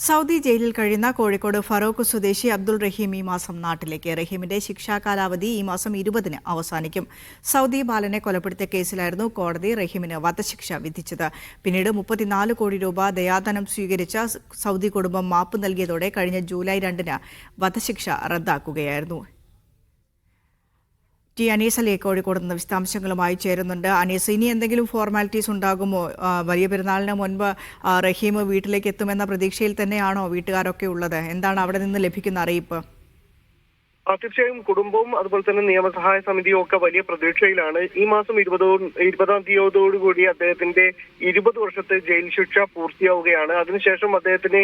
Saudi ജയിലിൽ കഴിയുന്ന കോഴിക്കോട് ഫറോക്ക് സ്വദേശി അബ്ദുൾ റഹീം ഈ മാസം നാട്ടിലേക്ക്. റഹീമിന്റെ ശിക്ഷാ കാലാവധി ഈ മാസം 20-ന് അവസാനിക്കും. സൗദി ബാലനെ കൊലപ്പെടുത്തിയ കേസിലായിരുന്നു കോടതി റഹീമിന് വധശിക്ഷ വിധിച്ചത്. പിന്നീട് 34 കോടി രൂപ ദയാധനം സ്വീകരിച്ച സൗദി കുടുംബം മാപ്പ് നൽകിയതോടെ കഴിഞ്ഞ ജൂലൈ 2-ന് വധശിക്ഷ റദ്ദാക്കുകയായിരുന്നു. അനീസ് അലി കോഴിക്കോട് നിന്ന് വിശദാംശങ്ങളുമായി ചേരുന്നുണ്ട്. അനീസ്, ഇനി എന്തെങ്കിലും ഫോർമാലിറ്റീസ് ഉണ്ടാകുമോ? വലിയ പെരുന്നാളിന് മുൻപ് റഹീം വീട്ടിലേക്ക് എത്തുമെന്ന പ്രതീക്ഷയിൽ തന്നെയാണോ വീട്ടുകാരൊക്കെ ഉള്ളത്? എന്താണ് അവിടെ നിന്ന് ലഭിക്കുന്ന അറിയിപ്പ്? തീർച്ചയായും കുടുംബവും അതുപോലെ തന്നെ നിയമസഹായ സമിതിയും ഒക്കെ വലിയ പ്രതീക്ഷയിലാണ്. ഈ മാസം 20-ാം തീയതിയോടുകൂടി അദ്ദേഹത്തിന്റെ 20 വർഷത്തെ ജയിൽ ശിക്ഷ പൂർത്തിയാവുകയാണ്. അതിനുശേഷം അദ്ദേഹത്തിന്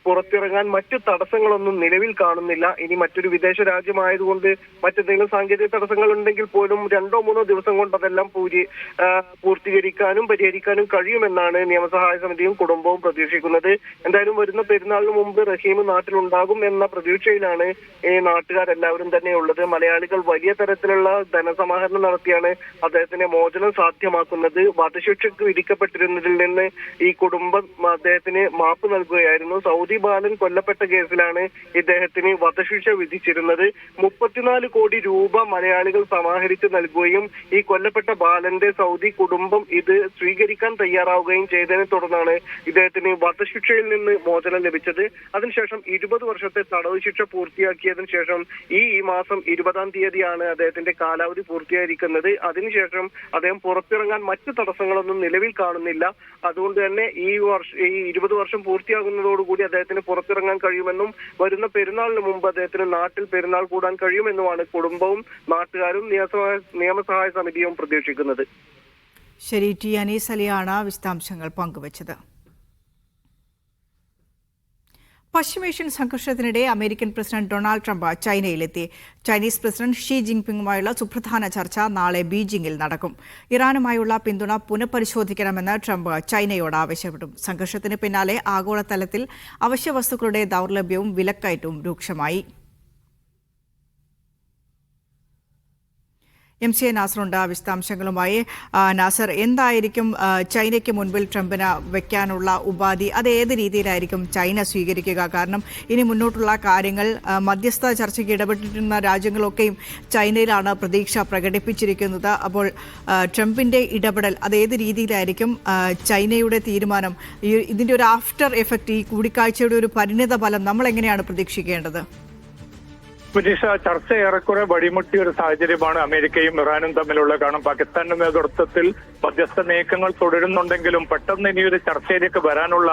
പുറത്തിറങ്ങാൻ മറ്റു തടസ്സങ്ങളൊന്നും നിലവിൽ കാണുന്നില്ല. ഇനി മറ്റൊരു വിദേശ രാജ്യമായതുകൊണ്ട് മറ്റെന്തെങ്കിലും സാങ്കേതിക തടസ്സങ്ങൾ ഉണ്ടെങ്കിൽ പോലും 2-3 ദിവസം കൊണ്ട് അതെല്ലാം പൂർത്തീകരിക്കാനും പരിഹരിക്കാനും കഴിയുമെന്നാണ് നിയമസഹായ സമിതിയും കുടുംബവും പ്രതീക്ഷിക്കുന്നത്. എന്തായാലും വരുന്ന പെരുന്നാളിന് മുമ്പ് റഹീം നാട്ടിലുണ്ടാകും എന്ന പ്രതീക്ഷയിലാണ് നാട്ടുകാർ എല്ലാവരും തന്നെ ഉള്ളത്. മലയാളികൾ വലിയ തരത്തിലുള്ള ധനസമാഹരണം നടത്തിയാണ് അദ്ദേഹത്തിന്റെ മോചനം സാധ്യമാക്കുന്നത്. വധശിക്ഷയ്ക്ക് വിധിക്കപ്പെട്ടിരുന്നതിൽ നിന്ന് ഈ കുടുംബം അദ്ദേഹത്തിന് മാപ്പ് നൽകുകയായിരുന്നു. സൗദി ബാലൻ കൊല്ലപ്പെട്ട കേസിലാണ് ഇദ്ദേഹത്തിന് വധശിക്ഷ വിധിച്ചിരുന്നത്. 34 കോടി രൂപ മലയാളികൾ സമാഹരിച്ച് നൽകുകയും ഈ കൊല്ലപ്പെട്ട ബാലന്റെ സൗദി കുടുംബം ഇത് സ്വീകരിക്കാൻ തയ്യാറാവുകയും ചെയ്തതിനെ തുടർന്നാണ് ഇദ്ദേഹത്തിന് വധശിക്ഷയിൽ നിന്ന് മോചനം ലഭിച്ചത്. അതിനുശേഷം 20 വർഷത്തെ തടവ് ശിക്ഷ പൂർത്തിയാക്കിയതിനു ശേഷം ഈ മാസം 20-ാം തീയതിയാണ് അദ്ദേഹത്തിന്റെ കാലാവധി പൂർത്തിയായിരിക്കുന്നത്. അതിനുശേഷം അദ്ദേഹം പുറത്തിറങ്ങാൻ മറ്റു തടസ്സങ്ങളൊന്നും നിലവിൽ കാണുന്നില്ല. അതുകൊണ്ട് തന്നെ ഈ 20 വർഷം പൂർത്തിയാകുന്നതോടുകൂടി അദ്ദേഹത്തിന് പുറത്തിറങ്ങാൻ കഴിയുമെന്നും വരുന്ന പെരുന്നാളിന് മുമ്പ് അദ്ദേഹത്തിന് നാട്ടിൽ പെരുന്നാൾ കൂടാൻ കഴിയുമെന്നുമാണ് കുടുംബവും നാട്ടുകാരും നിയമസഹായ സമിതിയും പ്രതീക്ഷിക്കുന്നത്. ശരി, അനീസ് അലിയാണ് വിശദാംശങ്ങൾ പങ്കുവച്ചത്. പശ്ചിമേഷ്യൻ സംഘർഷത്തിനിടെ അമേരിക്കൻ പ്രസിഡന്റ് ഡൊണാൾഡ് ട്രംപ് ചൈനയിലെത്തി. ചൈനീസ് പ്രസിഡന്റ് ഷീ ജിൻപിങ്ങുമായുള്ള സുപ്രധാന ചർച്ച നാളെ ബീജിംഗിൽ നടക്കും. ഇറാനുമായുള്ള പിന്തുണ പുനഃപരിശോധിക്കണമെന്ന് ട്രംപ് ചൈനയോട് ആവശ്യപ്പെട്ടു. സംഘർഷത്തിന് പിന്നാലെ ആഗോളതലത്തിൽ അവശ്യവസ്തുക്കളുടെ ദൌർലഭ്യവും വിലക്കയറ്റവും രൂക്ഷമായി. MC നാസറുണ്ട് വിശദാംശങ്ങളുമായി. നാസർ, എന്തായിരിക്കും ചൈനയ്ക്ക് മുൻപിൽ ട്രംപിന് വയ്ക്കാനുള്ള ഉപാധി? അത് ഏത് രീതിയിലായിരിക്കും ചൈന സ്വീകരിക്കുക? കാരണം ഇനി മുന്നോട്ടുള്ള കാര്യങ്ങൾ മധ്യസ്ഥ ചർച്ചയ്ക്ക് ഇടപെട്ടിരുന്ന രാജ്യങ്ങളൊക്കെയും ചൈനയിലാണ് പ്രതീക്ഷ പ്രകടിപ്പിച്ചിരിക്കുന്നത്. അപ്പോൾ ട്രംപിന്റെ ഇടപെടൽ അത് ഏത് രീതിയിലായിരിക്കും? ചൈനയുടെ തീരുമാനം, ഇതിന്റെ ഒരു ആഫ്റ്റർ എഫക്റ്റ്, ഈ കൂടിക്കാഴ്ചയുടെ ഒരു പരിണിത ഫലം നമ്മൾ എങ്ങനെയാണ് പ്രതീക്ഷിക്കേണ്ടത്? വിനീഷ, ചർച്ച ഏറെക്കുറെ വഴിമുട്ടിയ ഒരു സാഹചര്യമാണ് അമേരിക്കയും ഇറാനും തമ്മിലുള്ള. കാരണം പാകിസ്ഥാന്റെ നേതൃത്വത്തിൽ മധ്യസ്ഥ നീക്കങ്ങൾ തുടരുന്നുണ്ടെങ്കിലും പെട്ടെന്ന് ഇനിയൊരു ചർച്ചയിലേക്ക് വരാനുള്ള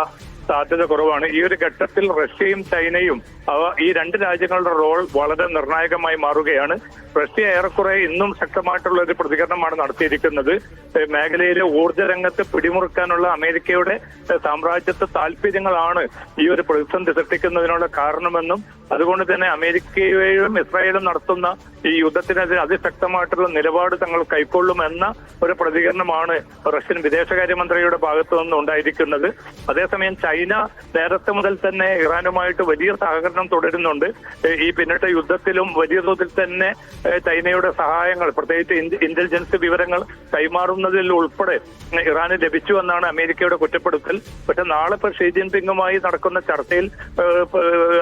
സാധ്യത കുറവാണ്. ഈ ഒരു ഘട്ടത്തിൽ റഷ്യയും ചൈനയും ഈ രണ്ട് രാജ്യങ്ങളുടെ റോൾ വളരെ നിർണായകമായി മാറുകയാണ്. റഷ്യ ഏറെക്കുറെ ഇന്നും ശക്തമായിട്ടുള്ള ഒരു പ്രതികരണമാണ് നടത്തിയിരിക്കുന്നത്. മേഖലയിലെ ഊർജ്ജ രംഗത്ത് പിടിമുറുക്കാനുള്ള അമേരിക്കയുടെ സാമ്രാജ്യത്വ താല്പര്യങ്ങളാണ് ഈ ഒരു പ്രതിസന്ധി സൃഷ്ടിക്കുന്നതിനുള്ള കാരണമെന്നും അതുകൊണ്ട് തന്നെ അമേരിക്കയും ഇസ്രായേലും നടത്തുന്ന ഈ യുദ്ധത്തിനെതിരെ അതിശക്തമായിട്ടുള്ള നിലപാട് തങ്ങൾ കൈക്കൊള്ളുമെന്ന ഒരു പ്രതികരണമാണ് റഷ്യൻ വിദേശകാര്യമന്ത്രിയുടെ ഭാഗത്തു നിന്ന് ഉണ്ടായിരിക്കുന്നത്. അതേസമയം ചൈന നേരത്തെ മുതൽ തന്നെ ഇറാനുമായിട്ട് വലിയ സഹകരണം തുടരുന്നുണ്ട്. ഈ പിന്നിട്ട യുദ്ധത്തിലും വലിയ തോതിൽ തന്നെ ചൈനയുടെ സഹായങ്ങൾ, പ്രത്യേകിച്ച് ഇന്റലിജൻസ് വിവരങ്ങൾ കൈമാറുന്നതിൽ ഉൾപ്പെടെ ഇറാന് ലഭിച്ചുവെന്നാണ് അമേരിക്കയുടെ കുറ്റപ്പെടുത്തൽ. പക്ഷെ നാളെ ഷീ ജിൻപിങ്ങുമായി നടക്കുന്ന ചർച്ചയിൽ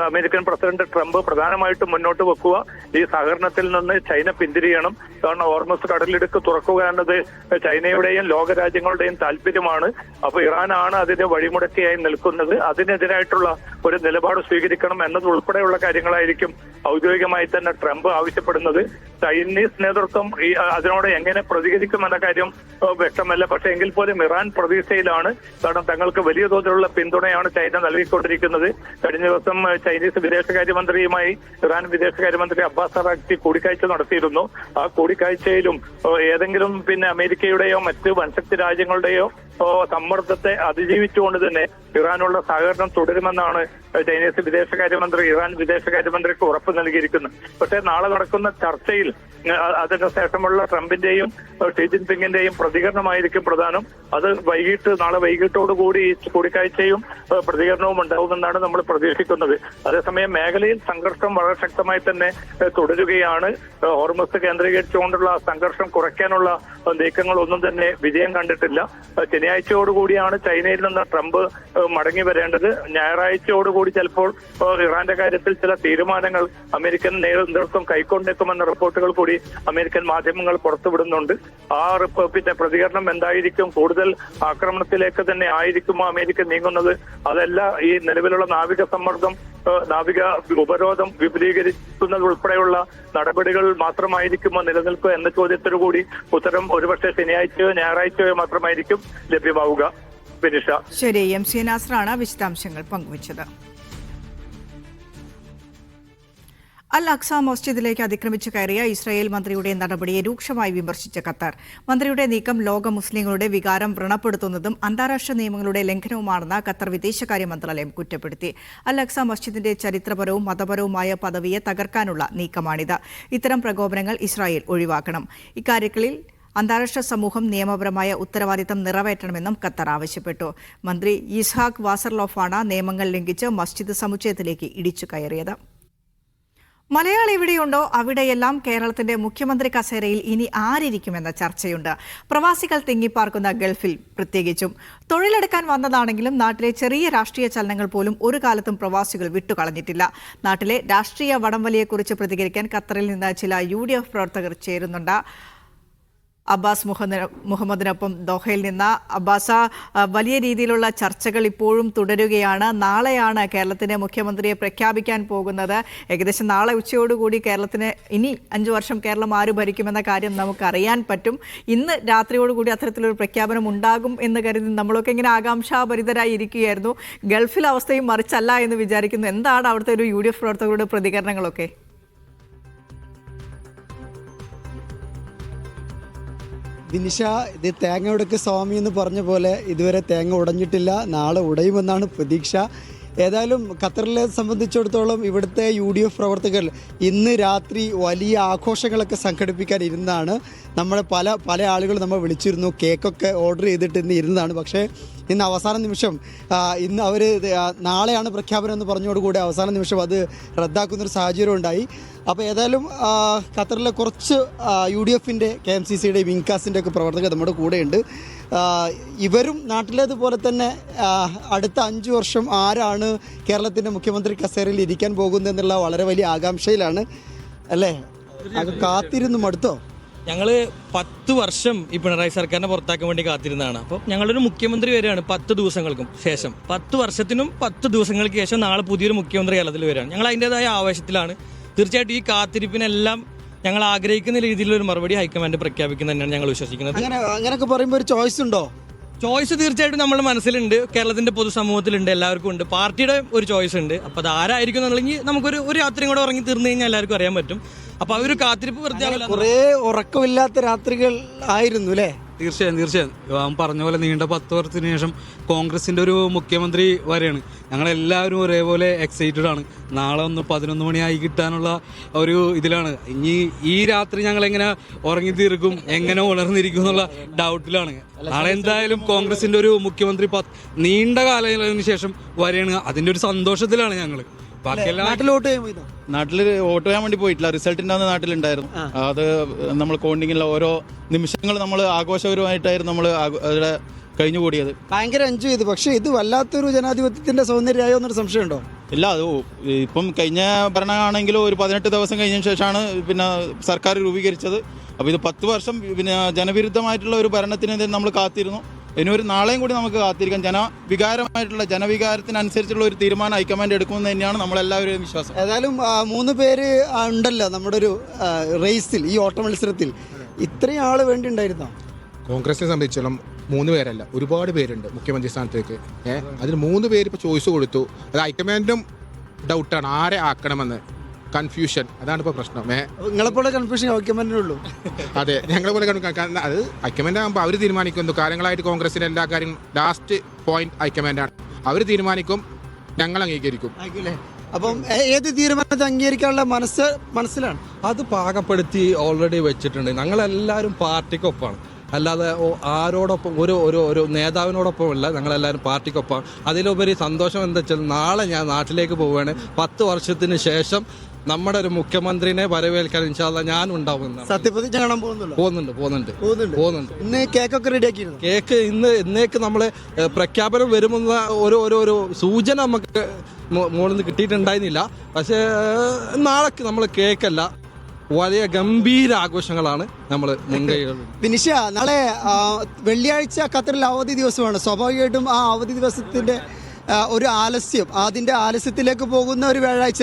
അമേരിക്കൻ പ്രസിഡന്റ് ട്രംപ് പ്രധാനമായിട്ടും മുന്നോട്ട് വെക്കുക ഈ സഹകരണത്തിൽ നിന്ന് ചൈന പിന്തിരിയണം. കാരണം ഹോർമസ് കടലിടുക്ക് തുറക്കുക എന്നത് ചൈനയുടെയും ലോകരാജ്യങ്ങളുടെയും താല്പര്യമാണ്. അപ്പൊ ഇറാനാണ് അതിന്റെ വഴിമുടക്കിയായി നിൽക്കുന്നത്. അതിനെതിരായിട്ടുള്ള ഒരു നിലപാട് സ്വീകരിക്കണം എന്നത് ഉൾപ്പെടെയുള്ള കാര്യങ്ങളായിരിക്കും ഔദ്യോഗികമായി തന്നെ ട്രംപ് ആവശ്യപ്പെടുന്നത്. ചൈനീസ് നേതൃത്വം അതിനോട് എങ്ങനെ പ്രതികരിക്കുമെന്ന കാര്യം വ്യക്തമല്ല. പക്ഷെ എങ്കിൽ പോലും ഇറാൻ പ്രതീക്ഷയിലാണ്. കാരണം തങ്ങൾക്ക് വലിയ തോതിലുള്ള പിന്തുണയാണ് ചൈന നൽകിക്കൊണ്ടിരിക്കുന്നത്. കഴിഞ്ഞ ദിവസം ചൈനീസ് വിദേശകാര്യമന്ത്രിയുമായി ഇറാൻ വിദേശകാര്യമന്ത്രി അബ്ബാസ് അറാഗ്ചി കൂടിക്കാഴ്ച നടത്തിയിരുന്നു. ആ കൂടിക്കാഴ്ചയിലും ഏതെങ്കിലും അമേരിക്കയുടെയോ മറ്റ് വൻശക്തി രാജ്യങ്ങളുടെയോ സമ്മർദ്ദത്തെ അതിജീവിച്ചുകൊണ്ട് തന്നെ ഇറാനുള്ള സഹകരണം തുടരുമെന്നാണ് ചൈനീസ് വിദേശകാര്യമന്ത്രി ഇറാൻ വിദേശകാര്യമന്ത്രിക്ക് ഉറപ്പ് നൽകിയിരിക്കുന്നു. പക്ഷേ നാളെ നടക്കുന്ന ചർച്ചയിൽ അതിനുശേഷമുള്ള ട്രംപിന്റെയും ഷീ ജിൻപിങ്ങിന്റെയും പ്രതികരണമായിരിക്കും പ്രധാനം. അത് നാളെ വൈകിട്ടോടുകൂടി ഈ കൂടിക്കാഴ്ചയും പ്രതികരണവും ഉണ്ടാവുമെന്നാണ് നമ്മൾ പ്രതീക്ഷിക്കുന്നത്. അതേസമയം മേഖലയിൽ സംഘർഷം വളരെ ശക്തമായി തന്നെ തുടരുകയാണ്. ഹോർമസ് കേന്ദ്രീകരിച്ചുകൊണ്ടുള്ള സംഘർഷം കുറയ്ക്കാനുള്ള നീക്കങ്ങളൊന്നും തന്നെ വിജയം കണ്ടിട്ടില്ല. ശനിയാഴ്ചയോടുകൂടിയാണ് ചൈനയിൽ നിന്ന് ട്രംപ് മടങ്ങി വരേണ്ടത്. ഞായറാഴ്ചയോടുകൂടി ചിലപ്പോൾ ഇറാന്റെ കാര്യത്തിൽ ചില തീരുമാനങ്ങൾ അമേരിക്കൻ നേതൃത്വം കൈക്കൊണ്ടേക്കുമെന്ന റിപ്പോർട്ടുകൾ കൂടി അമേരിക്കൻ മാധ്യമങ്ങൾ പുറത്തുവിടുന്നുണ്ട്. ആ പിന്നെ പ്രതികരണം എന്തായിരിക്കും? കൂടുതൽ ആക്രമണത്തിലേക്ക് തന്നെ ആയിരിക്കുമോ അമേരിക്ക നീങ്ങുന്നത്? അതല്ല ഈ നിലവിലുള്ള നാവിക സമ്മർദ്ദം, നാവിക ഉപരോധം വിപുലീകരിക്കുന്നത് ഉൾപ്പെടെയുള്ള നടപടികൾ മാത്രമായിരിക്കുമോ നിലനിൽക്കുക എന്ന ചോദ്യത്തിനു കൂടി ഉത്തരം ഒരുപക്ഷെ ശനിയാഴ്ചയോ ഞായറാഴ്ചയോ മാത്രമായിരിക്കും ലഭ്യമാവുക. വിനിഷ. ശരി, MC നാസറാണ് വിശദാംശങ്ങൾ പങ്കുവച്ചത്. അൽ അക്സ മസ്ജിദിലേക്ക് അതിക്രമിച്ചു കയറിയ ഇസ്രായേൽ മന്ത്രിയുടെ നടപടിയെ രൂക്ഷമായി വിമർശിച്ച ഖത്തർ. മന്ത്രിയുടെ നീക്കം ലോക മുസ്ലിങ്ങളുടെ വികാരം വ്രണപ്പെടുത്തുന്നതും അന്താരാഷ്ട്ര നിയമങ്ങളുടെ ലംഘനവുമാണെന്ന് ഖത്തർ വിദേശകാര്യ മന്ത്രാലയം കുറ്റപ്പെടുത്തി. അൽ അക്സ മസ്ജിദിന്റെ ചരിത്രപരവും മതപരവുമായ പദവിയെ തകർക്കാനുള്ള നീക്കമാണിത്. ഇത്തരം പ്രകോപനങ്ങൾ ഇസ്രായേൽ ഒഴിവാക്കണം. ഇക്കാര്യങ്ങളിൽ അന്താരാഷ്ട്ര സമൂഹം നിയമപരമായ ഉത്തരവാദിത്തം നിറവേറ്റണമെന്നും ഖത്തർ ആവശ്യപ്പെട്ടു. മന്ത്രി യിസ്ഹാഖ് വാസർലോഫാണ് നിയമങ്ങൾ ലംഘിച്ച് മസ്ജിദ് സമുച്ചയത്തിലേക്ക് ഇടിച്ചു കയറിയത്. മലയാളി എവിടെയുണ്ടോ അവിടെയെല്ലാം കേരളത്തിന്റെ മുഖ്യമന്ത്രി കസേരയിൽ ഇനി ആരിയ്ക്കുമെന്ന ചർച്ചയുണ്ട്. പ്രവാസികൾ തിങ്ങിപ്പാർക്കുന്ന ഗൾഫിൽ പ്രത്യേകിച്ചും. തൊഴിലെടുക്കാൻ വന്നതാണെങ്കിലും നാട്ടിലെ ചെറിയ രാഷ്ട്രീയ ചലനങ്ങൾ പോലും ഒരു കാലത്തും പ്രവാസികൾ വിട്ടുകളഞ്ഞിട്ടില്ല. നാട്ടിലെ രാഷ്ട്രീയ വടംവലിയെക്കുറിച്ച് പ്രതികരിക്കാൻ ഖത്തറിൽ നിന്ന് ചില UDF പ്രവർത്തകർ ചേരുന്നുണ്ട്. അബ്ബാസ് മുഹമ്മദിനൊപ്പം ദോഹയിൽ നിന്ന്. അബ്ബാസ, വലിയ രീതിയിലുള്ള ചർച്ചകൾ ഇപ്പോഴും തുടരുകയാണ്. നാളെയാണ് കേരളത്തിന്റെ മുഖ്യമന്ത്രിയെ പ്രഖ്യാപിക്കാൻ പോകുന്നത്. ഏകദേശം നാളെ ഉച്ചയോടുകൂടി കേരളത്തിന് ഇനി 5 വർഷം കേരളം ആര് ഭരിക്കുമെന്ന കാര്യം നമുക്കറിയാൻ പറ്റും. ഇന്ന് രാത്രിയോടുകൂടി അത്തരത്തിലൊരു പ്രഖ്യാപനം ഉണ്ടാകും എന്ന് കരുതി നമ്മളൊക്കെ ഇങ്ങനെ ആകാംക്ഷാഭരിതരായി ഇരിക്കുകയായിരുന്നു. ഗൾഫിൽ അവസ്ഥയും മറിച്ചല്ല എന്ന് വിചാരിക്കുന്നു. എന്താണ് അവിടുത്തെ ഒരു UDF പ്രവർത്തകരുടെ പ്രതികരണങ്ങളൊക്കെ? ദിനിഷ, ഇത് തേങ്ങ ഉടക്ക് സ്വാമി എന്ന് പറഞ്ഞ പോലെ ഇതുവരെ തേങ്ങ ഉടഞ്ഞിട്ടില്ല. നാളെ ഉടയുമെന്നാണ് പ്രതീക്ഷ. ഏതായാലും ഖത്തറിലെ സംബന്ധിച്ചിടത്തോളം ഇവിടുത്തെ UDF പ്രവർത്തകർ ഇന്ന് രാത്രി വലിയ ആഘോഷങ്ങളൊക്കെ സംഘടിപ്പിക്കാൻ ഇരുന്നതാണ്. നമ്മളെ പല ആളുകൾ നമ്മൾ വിളിച്ചിരുന്നു, കേക്കൊക്കെ ഓർഡർ ചെയ്തിട്ട് ഇന്ന് ഇരുന്നതാണ്. പക്ഷേ ഇന്ന് അവസാന നിമിഷം ഇന്ന് അവർ നാളെയാണ് പ്രഖ്യാപനം എന്ന് പറഞ്ഞതോടുകൂടി അവസാന നിമിഷം അത് റദ്ദാക്കുന്നൊരു സാഹചര്യം ഉണ്ടായി. അപ്പോൾ ഏതായാലും ഖത്തറിലെ കുറച്ച് UDFൻ്റെ KMCCയുടെ വിങ്കാസിൻ്റെ ഒക്കെ പ്രവർത്തകർ നമ്മുടെ കൂടെയുണ്ട്. ഇവരും നാട്ടിലേതുപോലെ തന്നെ അടുത്ത 5 വർഷം ആരാണ് കേരളത്തിൻ്റെ മുഖ്യമന്ത്രി കസേരയിൽ ഇരിക്കാൻ പോകുന്നതെന്നുള്ള വളരെ വലിയ ആകാംക്ഷയിലാണ് അല്ലേ? അത് കാത്തിരുന്നു മടുത്തോ? ഞങ്ങൾ 10 വർഷം ഈ പിണറായി സർക്കാരിനെ പുറത്താക്കാൻ വേണ്ടി കാത്തിരുന്നതാണ്. അപ്പോൾ ഞങ്ങളൊരു മുഖ്യമന്ത്രി വരികയാണ് 10 ദിവസങ്ങൾക്കും ശേഷം. 10 വർഷത്തിനും 10 ദിവസങ്ങൾക്ക് ശേഷം നാളെ പുതിയൊരു മുഖ്യമന്ത്രി കേരളത്തിൽ വരികയാണ്. ഞങ്ങൾ അതിൻ്റെതായ ആവേശത്തിലാണ്. തീർച്ചയായിട്ടും ഈ കാത്തിരിപ്പിനെല്ലാം ഞങ്ങൾ ആഗ്രഹിക്കുന്ന രീതിയിലൊരു മറുപടി ഹൈക്കമാൻഡ് പ്രഖ്യാപിക്കുന്നത് തന്നെയാണ് ഞങ്ങൾ വിശ്വസിക്കുന്നത്. അങ്ങനെയൊക്കെ പറയുമ്പോൾ ഒരു ചോയ്സ് ഉണ്ടോ? ചോയ്സ് തീർച്ചയായിട്ടും നമ്മുടെ മനസ്സിലുണ്ട്, കേരളത്തിന്റെ പൊതുസമൂഹത്തിലുണ്ട്, എല്ലാവർക്കും ഉണ്ട്. പാർട്ടിയുടെ ഒരു ചോയ്സ് ഉണ്ട്. അപ്പോൾ അത് ആരായിരിക്കും എന്നുണ്ടെങ്കിൽ നമുക്കൊരു രാത്രിയും കൂടെ ഉറങ്ങി തീർന്നു കഴിഞ്ഞാൽ എല്ലാവർക്കും അറിയാൻ പറ്റും. അപ്പോൾ ആ ഒരു കാത്തിരിപ്പ് വെറുതെ കുറേ ഉറക്കമില്ലാത്ത രാത്രികൾ ആയിരുന്നു അല്ലേ? തീർച്ചയായും അവൻ പറഞ്ഞ പോലെ നീണ്ട 10 വർഷത്തിന് ശേഷം കോൺഗ്രസിന്റെ ഒരു മുഖ്യമന്ത്രി വരെയാണ്. ഞങ്ങളെല്ലാവരും ഒരേപോലെ എക്സൈറ്റഡ് ആണ്. നാളെ 11 മണിയായി കിട്ടാനുള്ള ഒരു ഇതിലാണ്. ഇനി ഈ രാത്രി ഞങ്ങൾ എങ്ങനെ ഉറങ്ങി തീർക്കും, എങ്ങനെ ഉണർന്നിരിക്കും എന്നുള്ള ഡൗട്ടിലാണ്. നാളെ എന്തായാലും കോൺഗ്രസിന്റെ ഒരു മുഖ്യമന്ത്രി നീണ്ട കാലത്തിന് ശേഷം വരെയാണ്. അതിന്റെ ഒരു സന്തോഷത്തിലാണ് ഞങ്ങൾ. നാട്ടിൽ വോട്ട് ചെയ്യാൻ വേണ്ടി പോയിട്ടില്ല. റിസൾട്ടിന്റെ അന്ന് നാട്ടിലുണ്ടായിരുന്നു. അത് നമ്മൾ കോണ്ടിങ്ങില്ല ഓരോ നിമിഷങ്ങൾ നമ്മൾ ആഘോഷപരമായിട്ടായിരുന്നു നമ്മൾ അതിടെ കഴിഞ്ഞുകൂടിയത്. ഭയങ്കര എൻജോയ് ചെയ്തു. പക്ഷേ ഇത് വല്ലാത്തൊരു ജനാധിപത്യത്തിന്റെ സൗന്ദര്യമായോ എന്നൊരു സംശയമുണ്ടോ? ഇല്ല, അത് ഇപ്പം കഴിഞ്ഞ ഭരണമാണെങ്കിലും ഒരു 18 ദിവസം കഴിഞ്ഞതിന് ശേഷമാണ് പിന്നെ സർക്കാർ രൂപീകരിച്ചത്. അപ്പോൾ ഇത് 10 വർഷം പിന്നെ ജനവിരുദ്ധമായിട്ടുള്ള ഒരു ഭരണത്തിന് നമ്മൾ കാത്തിരുന്നു. ഇനി ഒരു നാളെയും കൂടി നമുക്ക് കാത്തിരിക്കാം. ജനവികാരത്തിനനുസരിച്ചുള്ള ഒരു തീരുമാനം ഹൈക്കമാൻഡ് എടുക്കുമെന്ന് തന്നെയാണ് നമ്മളെല്ലാവരും വിശ്വാസം. ഏതായാലും 3 പേര് ഉണ്ടല്ലോ നമ്മുടെ ഒരു റേസിൽ, ഈ ഓട്ട മത്സരത്തിൽ. ഇത്രയും ആള് വേണ്ടി ഉണ്ടായിരുന്നോ? കോൺഗ്രസിനെ സംബന്ധിച്ചോളം 3 പേരല്ല, ഒരുപാട് പേരുണ്ട് മുഖ്യമന്ത്രി സ്ഥാനത്തേക്ക്. അതിൽ 3 പേര് ഇപ്പോൾ ചോയ്സ് കൊടുത്തു. അത് ഹൈക്കമാൻഡും ഡൗട്ടാണ് ആരെ ആക്കണമെന്ന്. കൺഫ്യൂഷൻ, അതാണ് ഇപ്പോൾ പ്രശ്നം. നിങ്ങളെപ്പോലെ കൺഫ്യൂഷൻ ഹൈക്കമാൻഡിനുള്ളൂ. അതെ, ഞങ്ങളെ പോലെ അത് ഹൈക്കമാൻഡ് ആകുമ്പോൾ അവർ തീരുമാനിക്കുന്നു. കാലങ്ങളായിട്ട് കോൺഗ്രസിൻ്റെ എല്ലാ കാര്യങ്ങളും ലാസ്റ്റ് പോയിന്റ് ഹൈക്കമാൻഡാണ്. അവർ തീരുമാനിക്കും. ഞങ്ങൾ അംഗീകരിക്കും. ആയിക്കോട്ടെ. അപ്പം ഏത് തീരുമാനത്തെ അംഗീകരിക്കാനുള്ള മനസ്സിലാണ് അത് പാകപ്പെടുത്തി ഓൾറെഡി വെച്ചിട്ടുണ്ട്. ഞങ്ങളെല്ലാവരും പാർട്ടിക്കൊപ്പമാണ്, അല്ലാതെ ആരോടൊപ്പം ഒരു നേതാവിനോടൊപ്പമല്ല. ഞങ്ങളെല്ലാവരും പാർട്ടിക്കൊപ്പം. അതിലുപരി സന്തോഷം എന്താ വെച്ചാൽ നാളെ ഞാൻ നാട്ടിലേക്ക് പോവുകയാണ്. 10 വർഷത്തിന് ശേഷം നമ്മുടെ ഒരു മുഖ്യമന്ത്രിനെ വരവേൽക്കാൻ ഇൻഷാ അല്ലാഹ് ഞാൻ ഉണ്ടാവുമെന്നാണ്. സത്യപ്രതിജ്ഞ കാണാൻ പോകുന്നുണ്ട്. ഇന്ന് കേക്കൊക്കെ റെഡിയാക്കിയിരുന്നു. കേക്ക് ഇന്നേക്ക് നമ്മൾ പ്രഖ്യാപനം വരുമെന്ന ഒരു സൂചന നമുക്ക് മുകളിൽ നിന്ന് കിട്ടിയിട്ടുണ്ടായിരുന്നില്ല. പക്ഷേ നാളേക്ക് നമ്മൾ കേക്കല്ല, വലിയ ഗംഭീര ആഘോഷങ്ങളാണ് നമ്മൾ മുൻകൈകൾ. വിനിഷ, നാളെ വെള്ളിയാഴ്ച ഖത്തറിൽ അവധി ദിവസമാണ്. സ്വാഭാവികമായിട്ടും ആ അവധി ദിവസത്തിന്റെ ഒരു അതിന്റെ ആലസ്യത്തിലേക്ക് പോകുന്ന ഒരു വ്യാഴാഴ്ച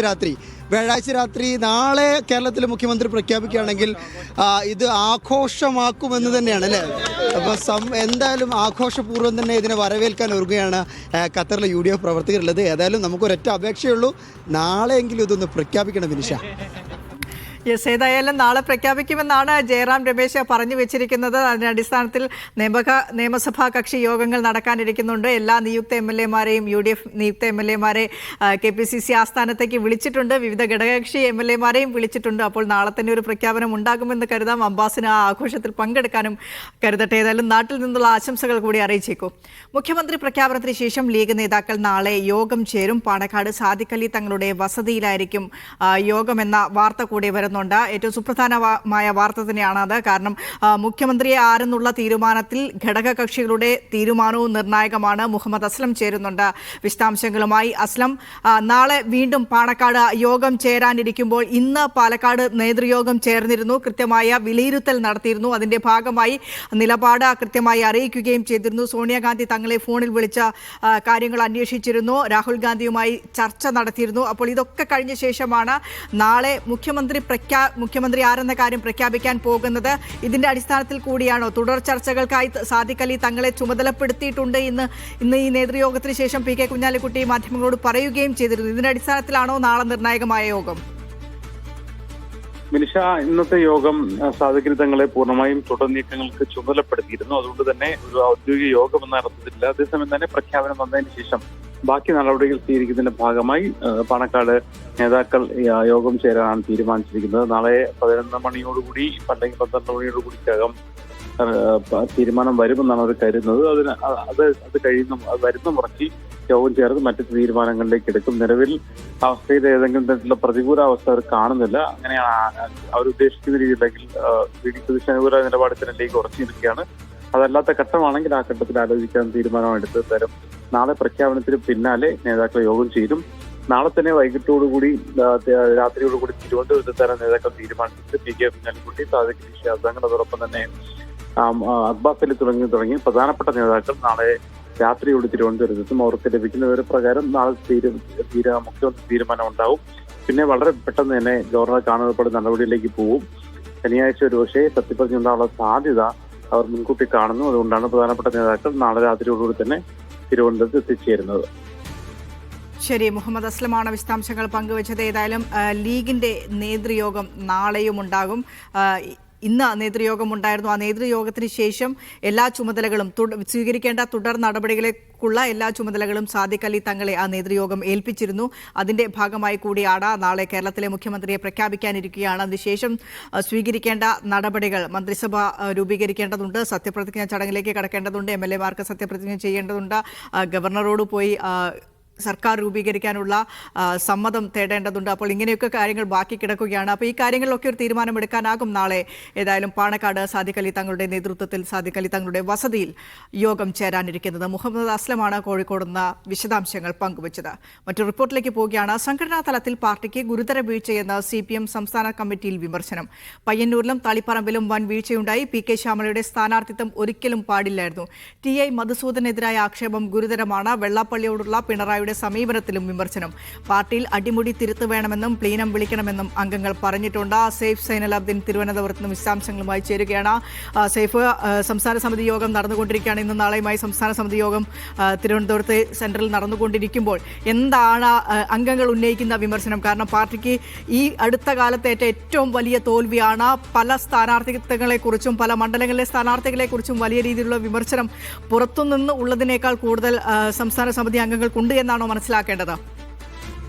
രാത്രി നാളെ കേരളത്തിലെ മുഖ്യമന്ത്രി പ്രഖ്യാപിക്കുകയാണെങ്കിൽ ഇത് ആഘോഷമാക്കുമെന്ന് തന്നെയാണ് അല്ലേ? അപ്പോൾ എന്തായാലും ആഘോഷപൂർവ്വം തന്നെ ഇതിനെ വരവേൽക്കാൻ ഒരുങ്ങുകയാണ് ഖത്തറിലെ UDF പ്രവർത്തകരുള്ളത്. ഏതായാലും നമുക്കൊരൊറ്റ അപേക്ഷയുള്ളൂ, നാളെയെങ്കിലും ഇതൊന്ന് പ്രഖ്യാപിക്കണം വിനിഷ. യെസ്, ഏതായാലും നാളെ പ്രഖ്യാപിക്കുമെന്നാണ് ജയറാം രമേശ് പറഞ്ഞു വെച്ചിരിക്കുന്നത്. അതിന്റെ അടിസ്ഥാനത്തിൽ നിയമസഭാ കക്ഷി യോഗങ്ങൾ നടക്കാനിരിക്കുന്നുണ്ട്. എല്ലാ നിയുക്ത MLA-മാരെയും UDF നിയുക്ത MLA-മാരെ KPCC ആസ്ഥാനത്തേക്ക് വിളിച്ചിട്ടുണ്ട്. വിവിധ ഘടകകക്ഷി MLA-മാരെയും വിളിച്ചിട്ടുണ്ട്. അപ്പോൾ നാളെ തന്നെ ഒരു പ്രഖ്യാപനം ഉണ്ടാകുമെന്ന് കരുതാം. അബ്ബാസിന് ആ ആഘോഷത്തിൽ പങ്കെടുക്കാനും കരുതട്ടെ. ഏതായാലും നാട്ടിൽ നിന്നുള്ള ആശംസകൾ കൂടി അറിയിച്ചേക്കും. മുഖ്യമന്ത്രി പ്രഖ്യാപനത്തിന് ശേഷം ലീഗ് നേതാക്കൾ നാളെ യോഗം ചേരും. പാണക്കാട് സാദിഖ് അലി തങ്ങളുടെ വസതിയിലായിരിക്കും യോഗമെന്ന വാർത്ത കൂടി വരുന്നു. ഏറ്റവും സുപ്രധാനമായ വാർത്ത തന്നെയാണ് അത്. കാരണം മുഖ്യമന്ത്രിയെ ആരെന്നുള്ള തീരുമാനത്തിൽ ഘടകകക്ഷികളുടെ തീരുമാനവും നിർണായകമാണ്. മുഹമ്മദ് അസ്ലം ചേരുന്നുണ്ട്. വിശദാംശങ്ങളുമായി അസ്ലം, നാളെ വീണ്ടും പാണക്കാട് യോഗം ചേരാനിരിക്കുമ്പോൾ ഇന്ന് പാലക്കാട് നേതൃയോഗം ചേർന്നിരുന്നു, കൃത്യമായ വിലയിരുത്തൽ നടത്തിയിരുന്നു. അതിന്റെ ഭാഗമായി നിലപാട് കൃത്യമായി അറിയിക്കുകയും ചെയ്തിരുന്നു. സോണിയാഗാന്ധി തങ്ങളെ ഫോണിൽ വിളിച്ച കാര്യങ്ങൾ അന്വേഷിച്ചിരുന്നു. രാഹുൽ ഗാന്ധിയുമായി ചർച്ച നടത്തിയിരുന്നു. അപ്പോൾ ഇതൊക്കെ കഴിഞ്ഞ ശേഷമാണ് നാളെ മുഖ്യമന്ത്രി ആരെന്ന കാര്യം പ്രഖ്യാപിക്കാൻ പോകുന്നത്. ഇതിന്റെ അടിസ്ഥാനത്തിൽ കൂടിയാണോ തുടർ ചർച്ചകൾക്കായി സാദിഖ് അലി തങ്ങളെ ചുമതലപ്പെടുത്തിയിട്ടുണ്ട് ഇന്ന് ഈ നേതൃയോഗത്തിന് ശേഷം PK കുഞ്ഞാലിക്കുട്ടി മാധ്യമങ്ങളോട് പറയുകയും ചെയ്തിരുന്നു. ഇതിന്റെ അടിസ്ഥാനത്തിലാണോ നാളെ നിർണായകമായ യോഗം? മിനിഷ, ഇന്നത്തെ യോഗം സാദിഖ് അലി തങ്ങളെ പൂർണ്ണമായും തുടർ നീക്കങ്ങൾക്ക് ചുമതലപ്പെടുത്തിയിരുന്നു. അതുകൊണ്ട് തന്നെ ഒരു ഔദ്യോഗിക യോഗം എന്ന അർത്ഥത്തില്ല. അതേസമയം തന്നെ പ്രഖ്യാപനം വന്നതിന് ശേഷം ബാക്കി നടപടികൾ സ്വീകരിക്കുന്നതിന്റെ ഭാഗമായി പാണക്കാട് നേതാക്കൾ യോഗം ചേരാനാണ് തീരുമാനിച്ചിരിക്കുന്നത്. നാളെ 11 മണിയോടുകൂടി അല്ലെങ്കിൽ 12 മണിയോടുകൂടിക്കകം തീരുമാനം വരുമെന്നാണ് അവർ കരുതുന്നത്. അത് വരുന്ന മുറയ്ക്ക് യോഗം ചേർന്ന് മറ്റു തീരുമാനങ്ങളിലേക്ക് എടുക്കും. നിലവിൽ അവസ്ഥയിൽ ഏതെങ്കിലും തരത്തിലുള്ള പ്രതികൂലാവസ്ഥ അവർ കാണുന്നില്ല. അങ്ങനെയാണ് അവരുദ്ദേശിക്കുന്ന രീതിയിലെങ്കിൽ അനുകൂല നിലപാടത്തിലേക്ക് ഉറച്ചു നിൽക്കുകയാണ്. അതല്ലാത്ത ഘട്ടമാണെങ്കിൽ ആ ഘട്ടത്തിൽ ആലോചിക്കാൻ തീരുമാനമെടുത്ത് തരും. നാളെ പ്രഖ്യാപനത്തിന് പിന്നാലെ നേതാക്കൾ യോഗം ചേരും. നാളെ തന്നെ വൈകിട്ടോടുകൂടി രാത്രിയോടുകൂടി തിരുവനന്തപുരത്ത് തരാൻ നേതാക്കൾ തീരുമാനിച്ചിട്ട് PK കുഞ്ഞാലിക്കുട്ടി, സാദിഖ് അലി ശിഹാബ് അതോടൊപ്പം തന്നെ അബ്ബാസ് അലി തുടങ്ങി പ്രധാനപ്പെട്ട നേതാക്കൾ നാളെ രാത്രിയോട് തിരുവനന്തപുരത്തെത്തും. അവർക്ക് ലഭിക്കുന്ന വിവരപ്രകാരം നാളെ മുഖ്യമന്ത്രി തീരുമാനം ഉണ്ടാവും. പിന്നെ വളരെ പെട്ടെന്ന് തന്നെ ഗവർണർ കാണപ്പെടുന്ന നടപടിയിലേക്ക് പോവും. ശനിയാഴ്ച ഒരു പക്ഷേ സത്യപ്രതിജ്ഞ ഉണ്ടാകാനുള്ള സാധ്യത അവർ മുൻകൂട്ടി കാണുന്നു. അതുകൊണ്ടാണ് പ്രധാനപ്പെട്ട നേതാക്കൾ നാളെ രാത്രിയോടുകൂടി തന്നെ തിരുവനന്തപുരത്ത് എത്തിച്ചേരുന്നത്. ശരി, മുഹമ്മദ് അസ്ലമാണ് വിശദാംശങ്ങൾ പങ്കുവച്ചത്. ഏതായാലും ലീഗിന്റെ നേതൃയോഗം നാളെയും ഉണ്ടാകും. ഇന്ന് നേതൃയോഗം ഉണ്ടായിരുന്നു. ആ നേതൃയോഗത്തിന് ശേഷം എല്ലാ ചുമതലകളും സ്വീകരിക്കേണ്ട തുടർ നടപടികളേക്കുള്ള എല്ലാ ചുമതലകളും സാദിഖ് അലി തങ്ങളെ ആ നേതൃയോഗം ഏൽപ്പിച്ചിരുന്നു. അതിന്റെ ഭാഗമായി കൂടിയാണ് നാളെ കേരളത്തിലെ മുഖ്യമന്ത്രിയെ പ്രഖ്യാപിക്കാനിരിക്കുകയാണ്. അതിനുശേഷം സ്വീകരിക്കേണ്ട നടപടികൾ മന്ത്രിസഭ രൂപീകരിക്കേണ്ടതുണ്ട്, സത്യപ്രതിജ്ഞ ചടങ്ങിലേക്ക് കടക്കേണ്ടതുണ്ട്, MLA-മാർക്ക് സത്യപ്രതിജ്ഞ ചെയ്യേണ്ടതുണ്ട്, ഗവർണറോട് പോയി സർക്കാർ രൂപീകരിക്കാനുള്ള സമ്മതം തേടേണ്ടതുണ്ട്. അപ്പോൾ ഇങ്ങനെയൊക്കെ കാര്യങ്ങൾ ബാക്കി കിടക്കുകയാണ്. അപ്പോൾ ഈ കാര്യങ്ങളിലൊക്കെ ഒരു തീരുമാനമെടുക്കാനാകും നാളെ. ഏതായാലും പാണക്കാട് സാദിഖ് അലി തങ്ങളുടെ നേതൃത്വത്തിൽ സാദിഖ് അലി തങ്ങളുടെ വസതിയിൽ യോഗം ചേരാനിരിക്കുന്നത്. മുഹമ്മദ് അസ്ലമാണ് കോഴിക്കോട് നിന്ന് വിശദാംശങ്ങൾ പങ്കുവച്ചത്. മറ്റൊരു റിപ്പോർട്ടിലേക്ക് പോവുകയാണ്. സംഘടനാ തലത്തിൽ പാർട്ടിക്ക് ഗുരുതര വീഴ്ചയെന്ന് CPM സംസ്ഥാന കമ്മിറ്റിയിൽ വിമർശനം. പയ്യന്നൂരിലും തളിപ്പറമ്പിലും വൻ വീഴ്ചയുണ്ടായി. PK ശ്യാമളയുടെ സ്ഥാനാർത്ഥിത്വം ഒരിക്കലും പാടില്ലായിരുന്നു. TI മധുസൂദനെതിരായ ആക്ഷേപം ഗുരുതരമാണ്. വെള്ളാപ്പള്ളിയോടുള്ള പിണറായി സമീപനത്തിലും വിമർശനം. പാർട്ടിയിൽ അടിമുടി തിരുത്തു വേണമെന്നും പ്ലീനം വിളിക്കണമെന്നും അംഗങ്ങൾ പറഞ്ഞിട്ടുണ്ട്. സെയ്ഫ് സൈനലബ്ദീൻ തിരുവനന്തപുരത്ത് നിന്ന് വിശദാംശങ്ങളുമായി ചേരുകയാണ്. സെയ്ഫ്, സംസ്ഥാന സമിതി യോഗം നടന്നുകൊണ്ടിരിക്കുകയാണ്. ഇന്നും നാളെയുമായി സംസ്ഥാന സമിതി യോഗം തിരുവനന്തപുരത്ത് സെന്ററിൽ നടന്നുകൊണ്ടിരിക്കുമ്പോൾ എന്താണ് അംഗങ്ങൾ ഉന്നയിക്കുന്ന വിമർശനം? കാരണം പാർട്ടിക്ക് ഈ അടുത്ത കാലത്തേറ്റ ഏറ്റവും വലിയ തോൽവിയാണ്. പല സ്ഥാനാർത്ഥിത്വങ്ങളെക്കുറിച്ചും പല മണ്ഡലങ്ങളിലെ സ്ഥാനാർത്ഥികളെക്കുറിച്ചും വലിയ രീതിയിലുള്ള വിമർശനം പുറത്തുനിന്ന് ഉള്ളതിനേക്കാൾ കൂടുതൽ സംസ്ഥാന സമിതി അംഗങ്ങൾക്കുണ്ട് എന്നാണ് എന്നാണോ മനസ്സിലാക്കേണ്ടത്?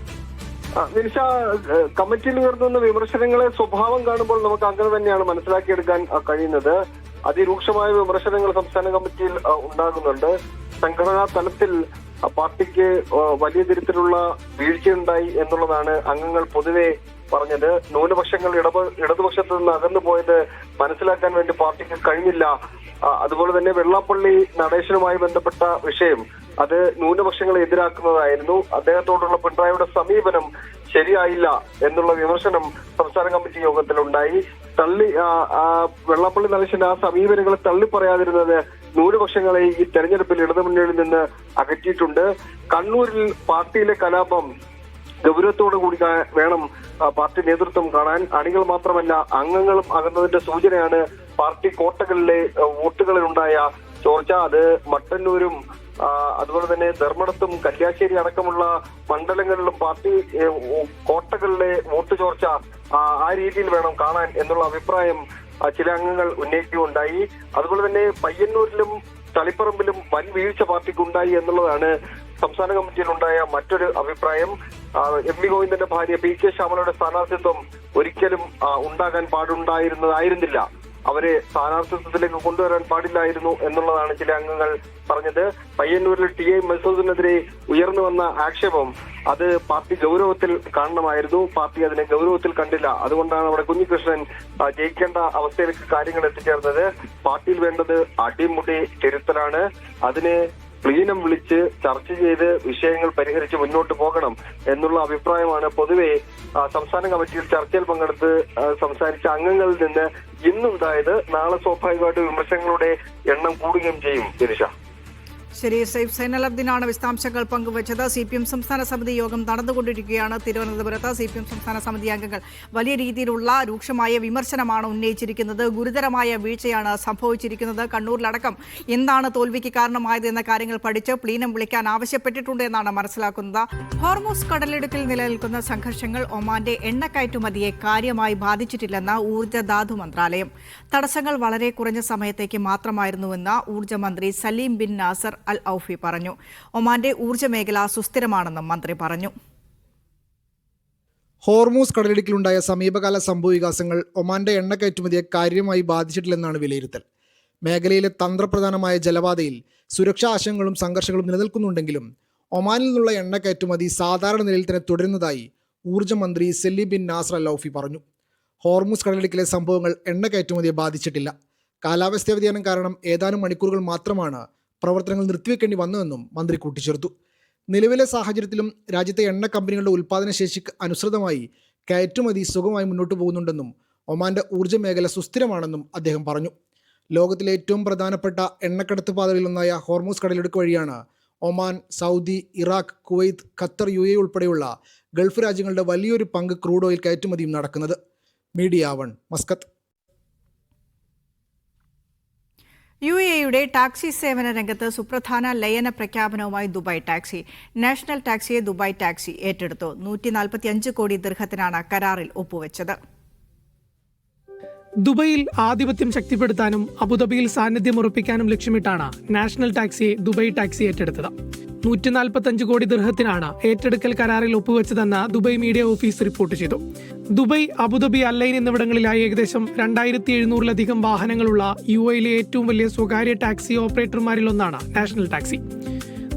നിമിഷ, കമ്മിറ്റിയിൽ ഉയർന്നുന്ന വിമർശനങ്ങളെ സ്വഭാവം കാണുമ്പോൾ നമുക്ക് അങ്ങനെ തന്നെയാണ് മനസ്സിലാക്കിയെടുക്കാൻ കഴിയുന്നത്. അതിരൂക്ഷമായ വിമർശനങ്ങൾ സംസ്ഥാന കമ്മിറ്റിയിൽ ഉണ്ടാകുന്നുണ്ട്. സംഘടനാ തലത്തിൽ പാർട്ടിക്ക് വലിയ തരത്തിലുള്ള വീഴ്ചയുണ്ടായി എന്നുള്ളതാണ് അംഗങ്ങൾ പൊതുവെ പറഞ്ഞത്. ന്യൂനപക്ഷങ്ങൾ ഇടതുപക്ഷത്ത് നിന്ന് അകന്നു പോയത് മനസ്സിലാക്കാൻ വേണ്ടി പാർട്ടിക്ക് കഴിഞ്ഞില്ല. അതുപോലെ തന്നെ വെള്ളാപ്പള്ളി നടേശനുമായി ബന്ധപ്പെട്ട വിഷയം അത് ന്യൂനപക്ഷങ്ങളെ എതിരാക്കുന്നതായിരുന്നു. അദ്ദേഹത്തോടുള്ള പിണറായിയുടെ സമീപനം ശരിയായില്ല എന്നുള്ള വിമർശനം സംസ്ഥാന കമ്മിറ്റി യോഗത്തിലുണ്ടായി. വെള്ളാപ്പള്ളി നടേശൻ ആ സമീപനങ്ങളെ തള്ളിപ്പറയാതിരുന്നത് ന്യൂനപക്ഷങ്ങളെ ഈ തെരഞ്ഞെടുപ്പിൽ ഇടതുമുന്നണിയിൽ നിന്ന് അകറ്റിയിട്ടുണ്ട്. കണ്ണൂരിൽ പാർട്ടിയിലെ കലാപം ഗൗരവത്തോടു കൂടി വേണം പാർട്ടി നേതൃത്വം കാണാൻ. അണികൾ മാത്രമല്ല അംഗങ്ങളും അകന്നതിന്റെ സൂചനയാണ് പാർട്ടി കോട്ടകളിലെ വോട്ടുകളിലുണ്ടായ ചോർച്ച. അത് മട്ടന്നൂരും അതുപോലെ തന്നെ ധർമ്മടത്തും കല്യാശ്ശേരി അടക്കമുള്ള മണ്ഡലങ്ങളിലും പാർട്ടി കോട്ടകളിലെ വോട്ട് ചോർച്ച ആ രീതിയിൽ വേണം കാണാൻ എന്നുള്ള അഭിപ്രായം ചില അംഗങ്ങൾ ഉന്നയിക്കുകയുണ്ടായി. അതുപോലെ തന്നെ പയ്യന്നൂരിലും തളിപ്പറമ്പിലും വൻ വീഴ്ച പാർട്ടിക്കുണ്ടായി എന്നുള്ളതാണ് സംസ്ഥാന കമ്മിറ്റിയിലുണ്ടായ മറ്റൊരു അഭിപ്രായം. എം വി ഗോവിന്ദന്റെ ഭാര്യ പി കെ ശ്യാമളയുടെ സ്ഥാനാർത്ഥിത്വം ഒരിക്കലും ഉണ്ടാകാൻ പാടുണ്ടായിരുന്നതായിരുന്നില്ല. അവരെ സ്ഥാനാർത്ഥിത്വത്തിലേക്ക് കൊണ്ടുവരാൻ പാടില്ലായിരുന്നു എന്നുള്ളതാണ് ചില അംഗങ്ങൾ പറഞ്ഞത്. പയ്യന്നൂരിൽ ടി.ഐ. മസൂദിനെതിരെ ഉയർന്നു വന്ന ആക്ഷേപം അത് പാർട്ടി ഗൗരവത്തിൽ കാണണമായിരുന്നു. പാർട്ടി അതിനെ ഗൗരവത്തിൽ കണ്ടില്ല. അതുകൊണ്ടാണ് അവിടെ കുഞ്ഞികൃഷ്ണൻ ജയിക്കേണ്ട അവസ്ഥയിലേക്ക് കാര്യങ്ങൾ എത്തിച്ചേർന്നത്. പാർട്ടിയിൽ വേണ്ടത് അടിമുടി തിരുത്തലാണ്. അതിനെ പ്ലീനം വിളിച്ച് ചർച്ച ചെയ്ത് വിഷയങ്ങൾ പരിഹരിച്ച് മുന്നോട്ട് പോകണം എന്നുള്ള അഭിപ്രായമാണ് പൊതുവെ സംസ്ഥാന കമ്മിറ്റിയിൽ ചർച്ചയിൽ പങ്കെടുത്ത് സംസാരിച്ച അംഗങ്ങളിൽ നിന്ന് ഇന്നുണ്ടായത്. നാളെ സ്വാഭാവികമായിട്ട് വിമർശനങ്ങളുടെ എണ്ണം കൂടുകയും ചെയ്യും. ദിനിഷ. ശരി, സൈഫ് സൈനലബ്ദീനാണ് വിശദാംശങ്ങൾ പങ്കുവച്ചത്. CPM സംസ്ഥാന സമിതി യോഗം നടന്നുകൊണ്ടിരിക്കുകയാണ് തിരുവനന്തപുരത്ത്. CPM സംസ്ഥാന സമിതി അംഗങ്ങൾ വലിയ രീതിയിലുള്ള രൂക്ഷമായ വിമർശനമാണ് ഉന്നയിച്ചിരിക്കുന്നത്. ഗുരുതരമായ വീഴ്ചയാണ് സംഭവിച്ചിരിക്കുന്നത്. കണ്ണൂരിലടക്കം എന്താണ് തോൽവിക്ക് കാരണമായത് എന്ന കാര്യങ്ങൾ പഠിച്ച് പ്ലീനം വിളിക്കാൻ ആവശ്യപ്പെട്ടിട്ടുണ്ട് എന്നാണ് മനസ്സിലാക്കുന്നത്. ഹോർമൂസ് കടലിടുക്കിൽ നിലനിൽക്കുന്ന സംഘർഷങ്ങൾ ഒമാന്റെ എണ്ണക്കയറ്റുമതിയെ കാര്യമായി ബാധിച്ചിട്ടില്ലെന്ന് ഊർജ്ജ ധാതു മന്ത്രാലയം. തടസ്സങ്ങൾ വളരെ കുറഞ്ഞ സമയത്തേക്ക് മാത്രമായിരുന്നുവെന്ന് ഊർജ്ജ മന്ത്രി സലീം ബിൻ നാസർ അൽ ഔഫി പറഞ്ഞു. ഒമാന്റെ ഊർജ്ജ മേഖല സുസ്ഥിരമാണെന്നും മന്ത്രി പറഞ്ഞു. ഹോർമൂസ് കടലിടുക്കിലുണ്ടായ സമീപകാല സംഭവവികാസങ്ങൾ ഒമാന്റെ എണ്ണ കയറ്റുമതിയെ കാര്യമായി ബാധിച്ചിട്ടില്ലെന്നാണ് വിലയിരുത്തൽ. മേഖലയിലെ തന്ത്രപ്രധാനമായ ജലപാതയിൽ സുരക്ഷാ ആശങ്കകളും സംഘർഷങ്ങളും നിലനിൽക്കുന്നുണ്ടെങ്കിലും ഒമാനിൽ നിന്നുള്ള എണ്ണ കയറ്റുമതി സാധാരണ നിലയിൽ തന്നെ തുടരുന്നതായി ഊർജ്ജ മന്ത്രി സലീം ബിൻ നാസർ അൽ ഔഫി പറഞ്ഞു. ഹോർമൂസ് കടലിടുക്കിലെ സംഭവങ്ങൾ എണ്ണ കയറ്റുമതിയെ ബാധിച്ചിട്ടില്ല. കാലാവസ്ഥാ വ്യതിയാനം കാരണം ഏതാനും മണിക്കൂറുകൾ മാത്രമാണ് പ്രവർത്തനങ്ങൾ നിർത്തിവെക്കേണ്ടി വന്നതെന്നും മന്ത്രി കൂട്ടിച്ചേർത്തു. നിലവിലെ സാഹചര്യത്തിലും രാജ്യത്തെ എണ്ണ കമ്പനികളുടെ ഉൽപ്പാദനശേഷിക്ക് അനുസൃതമായി കയറ്റുമതി സുഗമമായി മുന്നോട്ട് പോകുന്നുണ്ടെന്നും ഒമാന്റെ ഊർജ്ജ മേഖല സുസ്ഥിരമാണെന്നും അദ്ദേഹം പറഞ്ഞു. ലോകത്തിലെ ഏറ്റവും പ്രധാനപ്പെട്ട എണ്ണക്കടത്ത് പാതകളിലൊന്നായ ഹോർമൂസ് കടലിടുക്ക് വഴിയാണ് Oman, Saudi, Iraq, Kuwait, Qatar, UAE ഉൾപ്പെടെയുള്ള ഗൾഫ് രാജ്യങ്ങളുടെ വലിയൊരു പങ്ക് ക്രൂഡ് ഓയിൽ കയറ്റുമതിയും നടക്കുന്നത്. Media 1 Muscat. UAEയുടെ ടാക്സി സേവന രംഗത്ത് സുപ്രധാന ലയന പ്രഖ്യാപനവുമായി ദുബായ് ടാക്സി. നാഷണൽ ടാക്സിയെ ദുബായ് ടാക്സി ഏറ്റെടുത്തു. 145 കോടി ദിർഹത്തിനാണ് കരാറിൽ ഒപ്പുവെച്ചത്. ദുബൈയിൽ ആധിപത്യം ശക്തിപ്പെടുത്താനും അബുദാബിയിൽ സാന്നിധ്യം ഉറപ്പിക്കാനും ലക്ഷ്യമിട്ടാണ് നാഷണൽ ടാക്സിയെ ദുബായ് ടാക്സി ഏറ്റെടുത്തത്. 145 കോടി ദിർഹത്തിനാണ് ഏറ്റെടുക്കൽ കരാറിൽ ഒപ്പുവെച്ചതെന്ന് ദുബായ് മീഡിയ ഓഫീസ് റിപ്പോർട്ട് ചെയ്തു. ദുബായ്, അബുദാബി, അല്ലൈൻ എന്നിവിടങ്ങളിലായി ഏകദേശം 2700-ലധികം വാഹനങ്ങളുള്ള UAEയിലെ ഏറ്റവും വലിയ സ്വകാര്യ ടാക്സി ഓപ്പറേറ്റർമാരിലൊന്നാണ് നാഷണൽ ടാക്സി.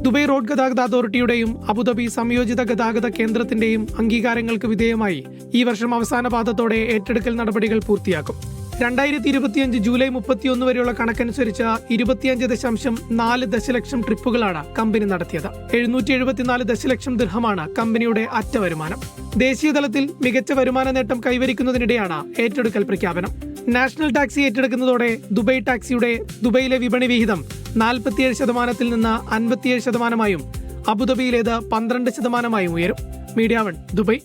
ദുബായ് റോഡ് ഗതാഗത അതോറിറ്റിയുടെയും അബുദാബി സംയോജിത ഗതാഗത കേന്ദ്രത്തിന്റെയും അംഗീകാരങ്ങൾക്ക് വിധേയമായി ഈ വർഷം അവസാന പാദത്തോടെ ഏറ്റെടുക്കൽ നടപടികൾ പൂർത്തിയാക്കും. 2025 ജൂലൈ 31 വരെയുള്ള കണക്കനുസരിച്ച് 25.4 ദശലക്ഷം ട്രിപ്പുകളാണ് കമ്പനി നടത്തിയത്. 774 ദശലക്ഷം ദിർഹമാണ് കമ്പനിയുടെ അറ്റ വരുമാനം. ദേശീയതലത്തിൽ മികച്ച വരുമാന നേട്ടം കൈവരിക്കുന്നതിനിടെയാണ് ഏറ്റെടുക്കൽ പ്രഖ്യാപനം. നാഷണൽ ടാക്സി ഏറ്റെടുക്കുന്നതോടെ ദുബായ് ടാക്സിയുടെ ദുബൈയിലെ വിപണി വിഹിതം 47% നിന്ന് 57%, അബുദാബിയിലേത് 12% ഉയരും. Media 1 Dubai.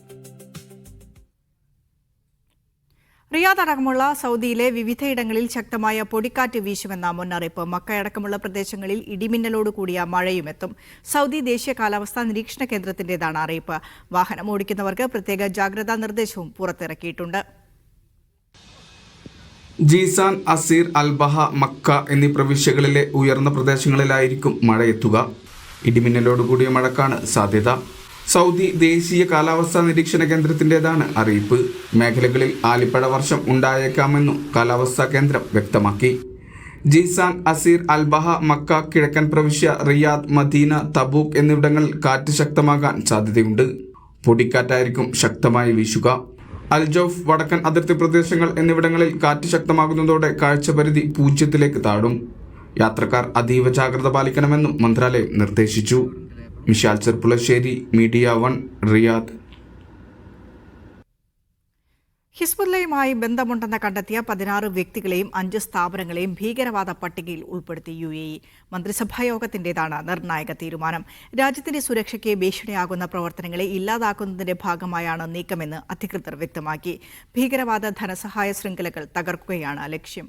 റിയാദ് അടക്കമുള്ള സൗദിയിലെ വിവിധയിടങ്ങളിൽ ശക്തമായ പൊടിക്കാറ്റ് വീശുമെന്ന മുന്നറിയിപ്പ്. മക്കയടക്കമുള്ള പ്രദേശങ്ങളിൽ ഇടിമിന്നലോട് കൂടിയ മഴയും എത്തും. സൗദി ദേശീയ കാലാവസ്ഥാ നിരീക്ഷണ കേന്ദ്രത്തിന്റേതാണ് അറിയിപ്പ്. വാഹനം ഓടിക്കുന്നവർക്ക് പ്രത്യേക ജാഗ്രതാ നിർദ്ദേശവും പുറത്തിറക്കിയിട്ടുണ്ട്. ജീസാൻ, അസീർ, അൽബഹ, മക്ക എന്നീ പ്രവിശ്യകളിലെ ഉയർന്ന പ്രദേശങ്ങളിലായിരിക്കും മഴയെത്തുക. ഇടിമിന്നലോടുകൂടിയ മഴക്കാണ് സാധ്യത. സൗദി ദേശീയ കാലാവസ്ഥാ നിരീക്ഷണ കേന്ദ്രത്തിൻ്റെതാണ് അറിയിപ്പ്. മേഖലകളിൽ ആലിപ്പഴ വർഷം ഉണ്ടായേക്കാമെന്നും കാലാവസ്ഥാ കേന്ദ്രം വ്യക്തമാക്കി. ജീസാൻ, അസീർ, അൽബഹ, മക്ക, കിഴക്കൻ പ്രവിശ്യ, റിയാദ്, മദീന, തബൂക്ക് എന്നിവിടങ്ങളിൽ കാറ്റ് ശക്തമാകാൻ സാധ്യതയുണ്ട്. പൊടിക്കാറ്റായിരിക്കും ശക്തമായി വീശുക. അൽജൌഫ്, വടക്കൻ അതിർത്തി പ്രദേശങ്ങൾ എന്നിവിടങ്ങളിൽ കാറ്റ് ശക്തമാകുന്നതോടെ കാഴ്ചപരിധി 0 താഴും. യാത്രക്കാർ അതീവ ജാഗ്രത പാലിക്കണമെന്നും മന്ത്രാലയം നിർദ്ദേശിച്ചു. Mishal Cherpulassery, media 1, Riyadh. ഹിസ്ബുല്ലയുമായി ബന്ധമുണ്ടെന്ന് കണ്ടെത്തിയ 16 വ്യക്തികളെയും 5 സ്ഥാപനങ്ങളെയും ഭീകരവാദ പട്ടികയിൽ ഉൾപ്പെടുത്തി UAE. മന്ത്രിസഭാ യോഗത്തിന്റേതാണ് നിർണായക തീരുമാനം. രാജ്യത്തിന്റെ സുരക്ഷയ്ക്ക് ഭീഷണിയാകുന്ന പ്രവർത്തനങ്ങളെ ഇല്ലാതാക്കുന്നതിന്റെ ഭാഗമായാണ് നീക്കമെന്ന് അധികൃതർ വ്യക്തമാക്കി. ഭീകരവാദ ധനസഹായ ശൃംഖലകൾ തകർക്കുകയാണ് ലക്ഷ്യം.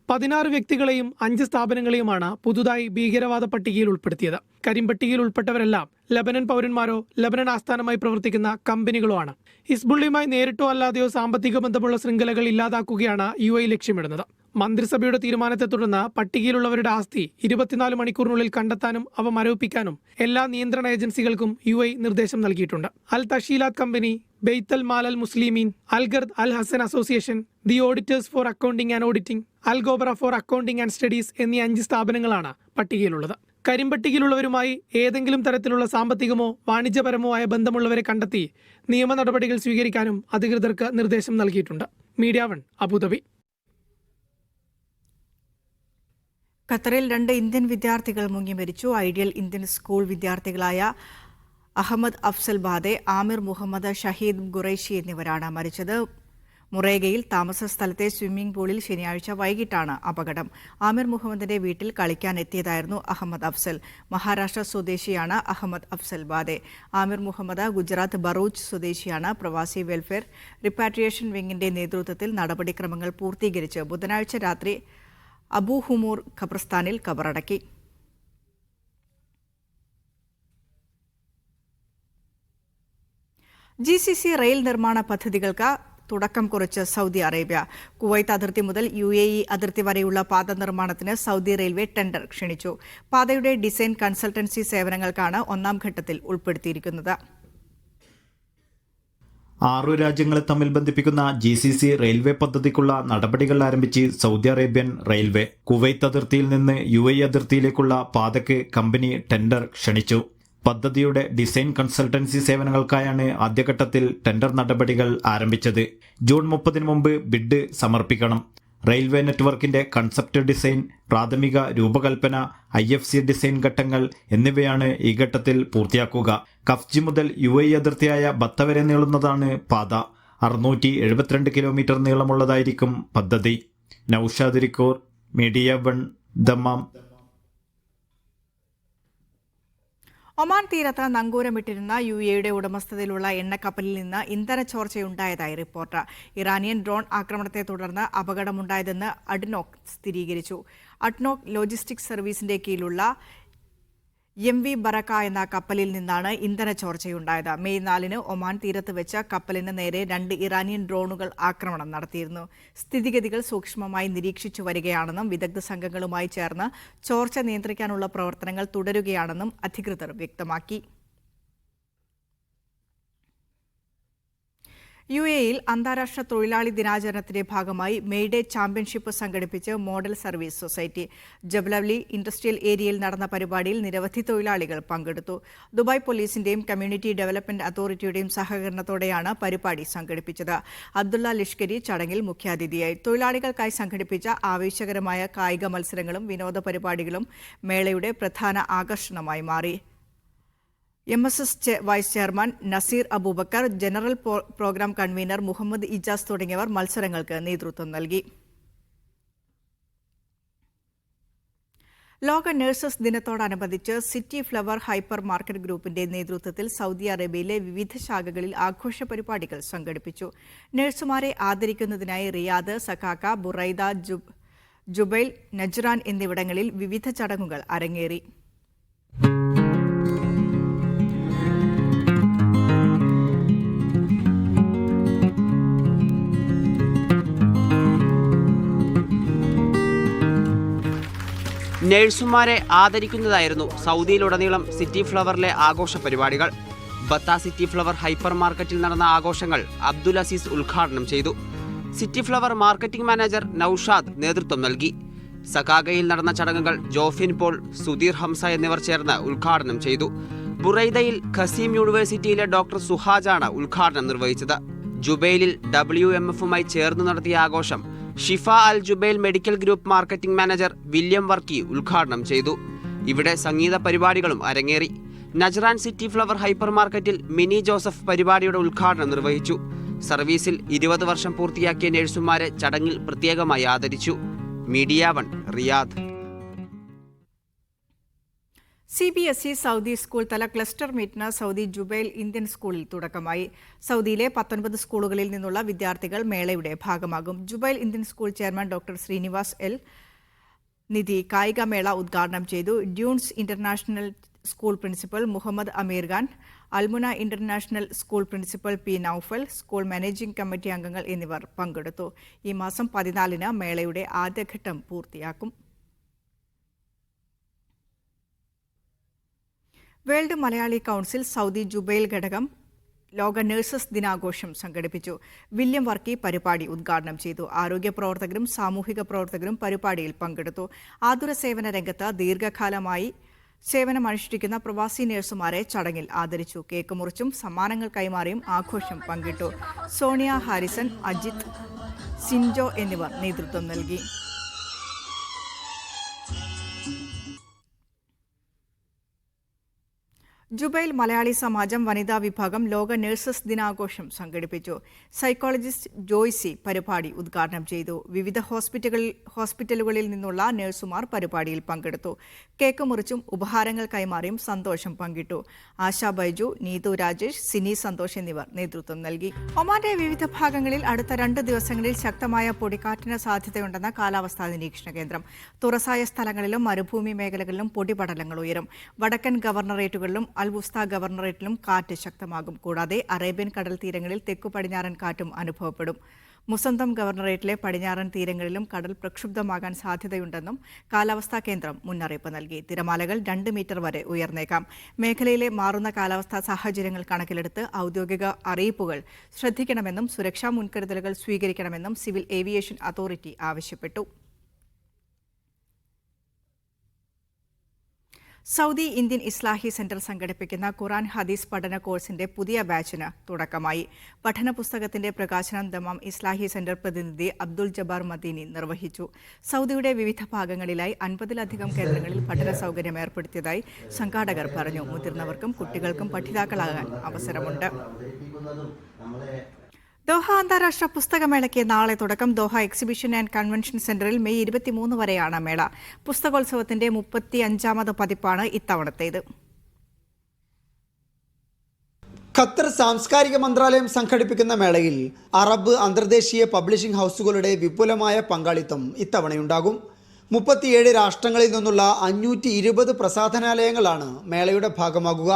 16 വ്യക്തികളെയും 5 സ്ഥാപനങ്ങളെയുമാണ് പുതുതായി ഭീകരവാദ പട്ടികയിൽ ഉൾപ്പെടുത്തിയത്. കരിമ്പട്ടികയിൽ ഉൾപ്പെട്ടവരെല്ലാം ലബനൻ പൗരന്മാരോ ലബനൻ ആസ്ഥാനമായി പ്രവർത്തിക്കുന്ന കമ്പനികളോ ആണ്. ഹിസ്ബുള്ളിയുമായി നേരിട്ടോ അല്ലാതെയോ സാമ്പത്തിക ബന്ധമുള്ള ശൃംഖലകൾ ഇല്ലാതാക്കുകയാണ് UAE ലക്ഷ്യമിടുന്നത്. മന്ത്രിസഭയുടെ തീരുമാനത്തെ തുടർന്ന് പട്ടികയിലുള്ളവരുടെ ആസ്തി 24 മണിക്കൂറിനുള്ളിൽ കണ്ടെത്താനും അവ മരവിപ്പിക്കാനും എല്ലാ നിയന്ത്രണ ഏജൻസികൾക്കും UAE നിർദ്ദേശം നൽകിയിട്ടുണ്ട്. അൽ തഷീലാത്ത് company, ബെയ്ത്തൽ Mal Al Muslimeen, Al Gharad Al Hassan association, the auditors for accounting and auditing, Al Ghobara for accounting and studies എന്നീ 5 സ്ഥാപനങ്ങളാണ് പട്ടികയിലുള്ളത്. കരിമ്പട്ടികയിലുള്ളവരുമായി ഏതെങ്കിലും തരത്തിലുള്ള സാമ്പത്തികമോ വാണിജ്യപരമോ ആയ ബന്ധമുള്ളവരെ കണ്ടെത്തി നിയമ നടപടികൾ സ്വീകരിക്കാനും അധികൃതർക്ക് നിർദ്ദേശം നൽകിയിട്ടുണ്ട്. Media 1, Abu Dhabi. ഖത്തറിൽ 2 ഇന്ത്യൻ വിദ്യാർത്ഥികൾ മുങ്ങി മരിച്ചു. ഐഡിയൽ ഇന്ത്യൻ സ്കൂൾ വിദ്യാർത്ഥികളായ അഹമ്മദ് അഫ്സൽ ബാദെ, ആമിർ മുഹമ്മദ്, ഷഹീദ് ഖുറൈഷി എന്നിവരാണ് മരിച്ചത്. മുറേഗയിൽ താമസ സ്ഥലത്തെ സ്വിമ്മിംഗ് പൂളിൽ ശനിയാഴ്ച വൈകിട്ടാണ് അപകടം. ആമിർ മുഹമ്മദിന്റെ വീട്ടിൽ കളിക്കാൻ എത്തിയതായിരുന്നു അഹമ്മദ് അഫ്സൽ. മഹാരാഷ്ട്ര സ്വദേശിയാണ് അഹമ്മദ് അഫ്സൽ ബാദെ. ആമിർ മുഹമ്മദ് ഗുജറാത്ത് ബറൂച്ച് സ്വദേശിയാണ്. പ്രവാസി വെൽഫെയർ റിപ്പാട്രിയേഷൻ വിങ്ങിന്റെ നേതൃത്വത്തിൽ നടപടിക്രമങ്ങൾ പൂർത്തീകരിച്ച് ബുധനാഴ്ച രാത്രി അബു ഹുമൂർ ഖബർസ്ഥാനിൽ കബറടക്കി. GCC റെയിൽ നിർമ്മാണ പദ്ധതികൾക്ക് തുടക്കം കുറിച്ച് സൗദി അറേബ്യ. കുവൈത്ത് അതിർത്തി മുതൽ UAE അതിർത്തി വരെയുള്ള പാത നിർമ്മാണത്തിന് സൗദി റെയിൽവേ ടെൻഡർ ക്ഷണിച്ചു. പാതയുടെ ഡിസൈൻ കൺസൾട്ടൻസി സേവനങ്ങൾക്കാണ് 1ാം ഘട്ടത്തിൽ ഉൾപ്പെടുത്തിയിരിക്കുന്നത്. 6 രാജ്യങ്ങളെ തമ്മിൽ ബന്ധിപ്പിക്കുന്ന GCC റെയിൽവേ പദ്ധതിക്കുള്ള നടപടികൾ ആരംഭിച്ച് സൗദി അറേബ്യൻ റെയിൽവേ. കുവൈത്ത് അതിർത്തിയിൽ നിന്ന് UAE അതിർത്തിയിലേക്കുള്ള പാതയ്ക്ക് കമ്പനി ടെൻഡർ ക്ഷണിച്ചു. പദ്ധതിയുടെ ഡിസൈൻ കൺസൾട്ടൻസി സേവനങ്ങൾക്കായാണ് ആദ്യഘട്ടത്തിൽ ടെൻഡർ നടപടികൾ ആരംഭിച്ചത്. ജൂൺ 30 മുമ്പ് ബിഡ് സമർപ്പിക്കണം. റെയിൽവേ നെറ്റ്വർക്കിന്റെ കൺസെപ്റ്റ് ഡിസൈൻ, പ്രാഥമിക രൂപകൽപ്പന, IFC ഡിസൈൻ ഘട്ടങ്ങൾ എന്നിവയാണ് ഈ ഘട്ടത്തിൽ പൂർത്തിയാക്കുക. കഫ്ജി മുതൽ UAE അതിർത്തിയായ ബത്ത വരെ നീളുന്നതാണ് പാത. 672 കിലോമീറ്റർ നീളമുള്ളതായിരിക്കും പദ്ധതി. Naushad Rikkor, media 1, Dammam. Oman തീരത്ത് നങ്കൂരമിട്ടിരുന്ന UAEയുടെ ഉടമസ്ഥതയിലുള്ള എണ്ണക്കപ്പലിൽ നിന്ന് ഇന്ധന ചോർച്ചയുണ്ടായതായി റിപ്പോർട്ട്. ഇറാനിയൻ ഡ്രോൺ ആക്രമണത്തെ തുടർന്ന് അപകടമുണ്ടായതെന്ന് അഡ്നോക് സ്ഥിരീകരിച്ചു. അഡ്നോക് ലോജിസ്റ്റിക്സ് സർവീസിന്റെ കീഴിലുള്ള MV ബറക്ക എന്ന കപ്പലിൽ നിന്നാണ് ഇന്ധന ചോർച്ചയുണ്ടായത്. മെയ് 4 ഒമാൻ തീരത്ത് വെച്ച് കപ്പലിന് നേരെ 2 ഇറാനിയൻ ഡ്രോണുകൾ ആക്രമണം നടത്തിയിരുന്നു. സ്ഥിതിഗതികൾ സൂക്ഷ്മമായി നിരീക്ഷിച്ചു വരികയാണെന്നും വിദഗ്ധ സംഘങ്ങളുമായി ചേർന്ന് ചോർച്ച നിയന്ത്രിക്കാനുള്ള പ്രവർത്തനങ്ങൾ തുടരുകയാണെന്നും അധികൃതർ വ്യക്തമാക്കി. UAEയിൽ അന്താരാഷ്ട്ര തൊഴിലാളി ദിനാചരണത്തിന്റെ ഭാഗമായി മെയ്ഡേ ചാമ്പ്യൻഷിപ്പ് സംഘടിപ്പിച്ച് മോഡൽ സർവീസ് സൊസൈറ്റി. ജബലവലി ഇൻഡസ്ട്രിയൽ ഏരിയയിൽ നടന്ന പരിപാടിയിൽ നിരവധി തൊഴിലാളികൾ പങ്കെടുത്തു. ദുബായ് പോലീസിന്റെയും കമ്മ്യൂണിറ്റി ഡെവലപ്മെന്റ് അതോറിറ്റിയുടെയും സഹകരണത്തോടെയാണ് പരിപാടി സംഘടിപ്പിച്ചത്. അബ്ദുള്ള ലിഷ്കരി ചടങ്ങിൽ മുഖ്യാതിഥിയായി. തൊഴിലാളികൾക്കായി സംഘടിപ്പിച്ച ആവേശകരമായ കായിക മത്സരങ്ങളും വിനോദ പരിപാടികളും മേളയുടെ പ്രധാന ആകർഷണമായി മാറി. MSS vice chairman Naseer Abubakar, general program convener Muhammad Ijas തുടങ്ങിയവർ മത്സരങ്ങൾക്ക് നേതൃത്വം നൽകി. ലോക നഴ്സസ് ദിനത്തോടനുബന്ധിച്ച് സിറ്റി ഫ്ലവർ ഹൈപ്പർ മാർക്കറ്റ് ഗ്രൂപ്പിന്റെ നേതൃത്വത്തിൽ സൗദി അറേബ്യയിലെ വിവിധ ശാഖകളിൽ ആഘോഷ പരിപാടികൾ സംഘടിപ്പിച്ചു. നഴ്സുമാരെ ആദരിക്കുന്നതിനായി റിയാദ്, സക്കാക്ക, ബുറൈദ, ജുബൈൽ, നജ്റാൻ എന്നിവിടങ്ങളിൽ വിവിധ ചടങ്ങുകൾ അരങ്ങേറി. നഴ്സുമാരെ ആദരിക്കുന്നതായിരുന്നു സൗദിയിലുടനീളം സിറ്റി ഫ്ലവറിലെ ആഘോഷ പരിപാടികൾ. ബത്ത സിറ്റി ഫ്ലവർ ഹൈപ്പർ മാർക്കറ്റിൽ നടന്ന ആഘോഷങ്ങൾ അബ്ദുൽ അസീസ് ഉദ്ഘാടനം ചെയ്തു. City Flower marketing manager Naushad നേതൃത്വം നൽകി. സകാഗയിൽ നടന്ന ചടങ്ങുകൾ ജോഫിൻ പോൾ, സുധീർ ഹംസ എന്നിവർ ചേർന്ന് ഉദ്ഘാടനം ചെയ്തു. ബുറൈദയിൽ ഖസീം യൂണിവേഴ്സിറ്റിയിലെ ഡോക്ടർ സുഹാജാണ് ഉദ്ഘാടനം നിർവഹിച്ചത്. ജുബൈലിൽ WMF-മായി ചേർന്ന് നടത്തിയ ആഘോഷം Shifa Al Jubail medical group marketing manager William Varkey ഉദ്ഘാടനം ചെയ്തു. ഇവിടെ സംഗീത പരിപാടികളും അരങ്ങേറി. നജ്റാൻ സിറ്റി ഫ്ലവർ ഹൈപ്പർ മാർക്കറ്റിൽ മിനി ജോസഫ് പരിപാടിയുടെ ഉദ്ഘാടനം നിർവഹിച്ചു. സർവീസിൽ 20 വർഷം പൂർത്തിയാക്കിയ നഴ്സുമാരെ ചടങ്ങിൽ പ്രത്യേകമായി ആദരിച്ചു. Media 1 Riyadh. CBSE Saudi school തല ക്ലസ്റ്റർ മീറ്റിന് സൗദി ജുബൈൽ ഇന്ത്യൻ സ്കൂളിൽ തുടക്കമായി. സൗദിയിലെ 19 സ്കൂളുകളിൽ നിന്നുള്ള വിദ്യാർത്ഥികൾ മേളയുടെ ഭാഗമാകും. Jubail Indian school chairman doctor Srinivas L Nidhi കായികമേള ഉദ്ഘാടനം ചെയ്തു. Dunes international school principal Muhammad Amir Khan, Al Muna international school principal P. Naufal, school managing committee അംഗങ്ങൾ എന്നിവർ പങ്കെടുത്തു. ഈ മാസം 14-ന് മേളയുടെ ആദ്യഘട്ടം പൂർത്തിയാക്കും. World Malayali council Saudi Jubail ഘടകം ലോക നഴ്സസ് ദിനാഘോഷം സംഘടിപ്പിച്ചു. വില്യം വർക്കി പരിപാടി ഉദ്ഘാടനം ചെയ്തു. ആരോഗ്യ പ്രവർത്തകരും സാമൂഹിക പ്രവർത്തകരും പരിപാടിയിൽ പങ്കെടുത്തു. ആതുര സേവന രംഗത്ത് ദീർഘകാലമായി സേവനമനുഷ്ഠിക്കുന്ന പ്രവാസി നഴ്സുമാരെ ചടങ്ങിൽ ആദരിച്ചു. കേക്ക് മുറിച്ചും സമ്മാനങ്ങൾ കൈമാറിയും ആഘോഷം പങ്കിട്ടു. സോണിയ ഹാരിസൺ, അജിത്, സിൻജോ എന്നിവർ നേതൃത്വം നൽകി. ജുബൈൽ മലയാളി സമാജം വനിതാ വിഭാഗം ലോക നഴ്സസ് ദിനാഘോഷം സംഘടിപ്പിച്ചു. സൈക്കോളജിസ്റ്റ് ജോയ്സി പരിപാടി ഉദ്ഘാടനം ചെയ്തു. വിവിധ ഹോസ്പിറ്റലുകളിൽ നിന്നുള്ള നഴ്സുമാർ പരിപാടിയിൽ പങ്കെടുത്തു. കേക്ക് മുറിച്ചും ഉപഹാരങ്ങൾ കൈമാറിയും സന്തോഷം പങ്കിട്ടു. ആശാ ബൈജു, നീതു രാജേഷ്, സിനി സന്തോഷ് എന്നിവർ നേതൃത്വം നൽകി. ഒമാന്റെ വിവിധ ഭാഗങ്ങളിൽ അടുത്ത 2 ദിവസങ്ങളിൽ ശക്തമായ പൊടിക്കാറ്റിന് സാധ്യതയുണ്ടെന്ന് കാലാവസ്ഥാ നിരീക്ഷണ കേന്ദ്രം. തുറസായ സ്ഥലങ്ങളിലും മരുഭൂമി മേഖലകളിലും പൊടിപടലങ്ങൾ ഉയരും. വടക്കൻ ഗവർണറേറ്റുകളിലും അൽവുസ്ത ഗവർണറേറ്റിലും കാറ്റ് ശക്തമാകും. കൂടാതെ അറേബ്യൻ കടൽ തീരങ്ങളിൽ തെക്കു പടിഞ്ഞാറൻ കാറ്റും അനുഭവപ്പെടും. മുസന്തം ഗവർണറേറ്റിലെ പടിഞ്ഞാറൻ തീരങ്ങളിലും കടൽ പ്രക്ഷുബ്ധമാകാൻ സാധ്യതയുണ്ടെന്നും കാലാവസ്ഥാ കേന്ദ്രം മുന്നറിയിപ്പ് നൽകി. തിരമാലകൾ 2 മീറ്റർ വരെ ഉയർന്നേക്കാം. മേഖലയിലെ മാറുന്ന കാലാവസ്ഥാ സാഹചര്യങ്ങൾ കണക്കിലെടുത്ത് ഔദ്യോഗിക അറിയിപ്പുകൾ ശ്രദ്ധിക്കണമെന്നും സുരക്ഷാ മുൻകരുതലുകൾ സ്വീകരിക്കണമെന്നും സിവിൽ ഏവിയേഷൻ അതോറിറ്റി ആവശ്യപ്പെട്ടു. സൗദി ഇന്ത്യൻ ഇസ്ലാഹി സെന്റർ സംഘടിപ്പിക്കുന്ന ഖുറാൻ ഹദീസ് പഠന കോഴ്സിന്റെ പുതിയ ബാച്ചിന് തുടക്കമായി. പഠന പുസ്തകത്തിന്റെ പ്രകാശനം ദമാം ഇസ്ലാഹി സെന്റർ പ്രതിനിധി അബ്ദുൽ ജബ്ബാർ മദീനി നിർവഹിച്ചു. സൗദിയുടെ വിവിധ ഭാഗങ്ങളിലായി 50-ലധികം കേന്ദ്രങ്ങളിൽ പഠന സൗകര്യം ഏർപ്പെടുത്തിയതായി സംഘാടകർ പറഞ്ഞു. മുതിർന്നവർക്കും കുട്ടികൾക്കും പഠിതാക്കളാകാൻ അവസരമുണ്ട്. ദോഹ അന്താരാഷ്ട്ര പുസ്തകമേളയ്ക്ക് നാളെ തുടക്കം. ദോഹ എക്സിബിഷൻ ആൻഡ് കൺവെൻഷൻ സെന്ററിൽ മെയ് 23 വരെയാണ് മേള. പുസ്തകോത്സവത്തിന്റെ 35ാമത് പതിപ്പാണ് ഇത്തവണത്തേത്. ഖത്തർ സാംസ്കാരിക മന്ത്രാലയം സംഘടിപ്പിക്കുന്ന മേളയിൽ അറബ് അന്തർദേശീയ പബ്ലിഷിംഗ് ഹൗസുകളുടെ വിപുലമായ പങ്കാളിത്തം ഇത്തവണയുണ്ടാകും. 37 രാഷ്ട്രങ്ങളിൽ നിന്നുള്ള 520 പ്രസാധനാലയങ്ങളാണ് മേളയുടെ ഭാഗമാകുക.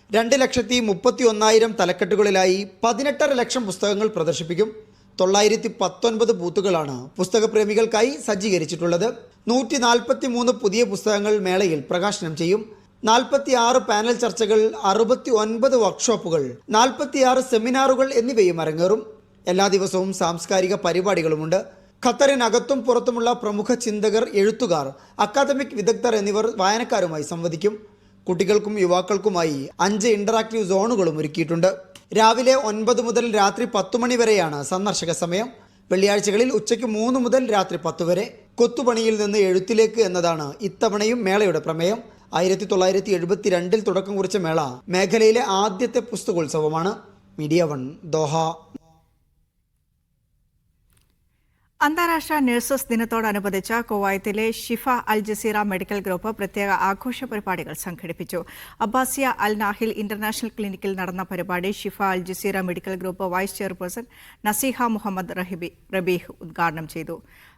2,31,000 തലക്കെട്ടുകളിലായി 18.5 ലക്ഷം പുസ്തകങ്ങൾ പ്രദർശിപ്പിക്കും. 919 ബൂത്തുകളാണ് പുസ്തകപ്രേമികൾക്കായി സജ്ജീകരിച്ചിട്ടുള്ളത്. 143 പുതിയ പുസ്തകങ്ങൾ മേളയിൽ പ്രകാശനം ചെയ്യും. 46 പാനൽ ചർച്ചകൾ, 69 വർക്ക്ഷോപ്പുകൾ, 46 സെമിനാറുകൾ എന്നിവയും അരങ്ങേറും. എല്ലാ ദിവസവും സാംസ്കാരിക പരിപാടികളുമുണ്ട്. ഖത്തറിനകത്തും പുറത്തുമുള്ള പ്രമുഖ ചിന്തകർ, എഴുത്തുകാർ, അക്കാദമിക് വിദഗ്ധർ എന്നിവർ വായനക്കാരുമായി സംവദിക്കും. കുട്ടികൾക്കും യുവാക്കൾക്കുമായി 5 ഇന്ററാക്റ്റീവ് സോണുകളും ഒരുക്കിയിട്ടുണ്ട്. രാവിലെ 9 മുതൽ രാത്രി 10 മണി വരെയാണ് സന്ദർശക സമയം. വെള്ളിയാഴ്ചകളിൽ ഉച്ചയ്ക്ക് 3 മുതൽ രാത്രി 10 വരെ. കൊത്തുപണിയിൽ നിന്ന് എഴുത്തിലേക്ക് എന്നതാണ് ഇത്തവണയും മേളയുടെ പ്രമേയം. 1972 തുടക്കം കുറിച്ച മേള മേഖലയിലെ ആദ്യത്തെ പുസ്തകോത്സവമാണ്. Media 1 Doha. അന്താരാഷ്ട്ര നഴ്സസ് ദിനത്തോടനുബന്ധിച്ച് കുവൈത്തിലെ Shifa Al Jazeera medical group പ്രത്യേക ആഘോഷ പരിപാടികൾ സംഘടിപ്പിച്ചു. അബ്ബാസിയ അൽ നാഹിൽ ഇന്റർനാഷണൽ ക്ലിനിക്കിൽ നടന്ന പരിപാടി Shifa Al Jazeera medical group vice chairperson Naseeha Muhammad Rabeeh ഉദ്ഘാടനം ചെയ്തു.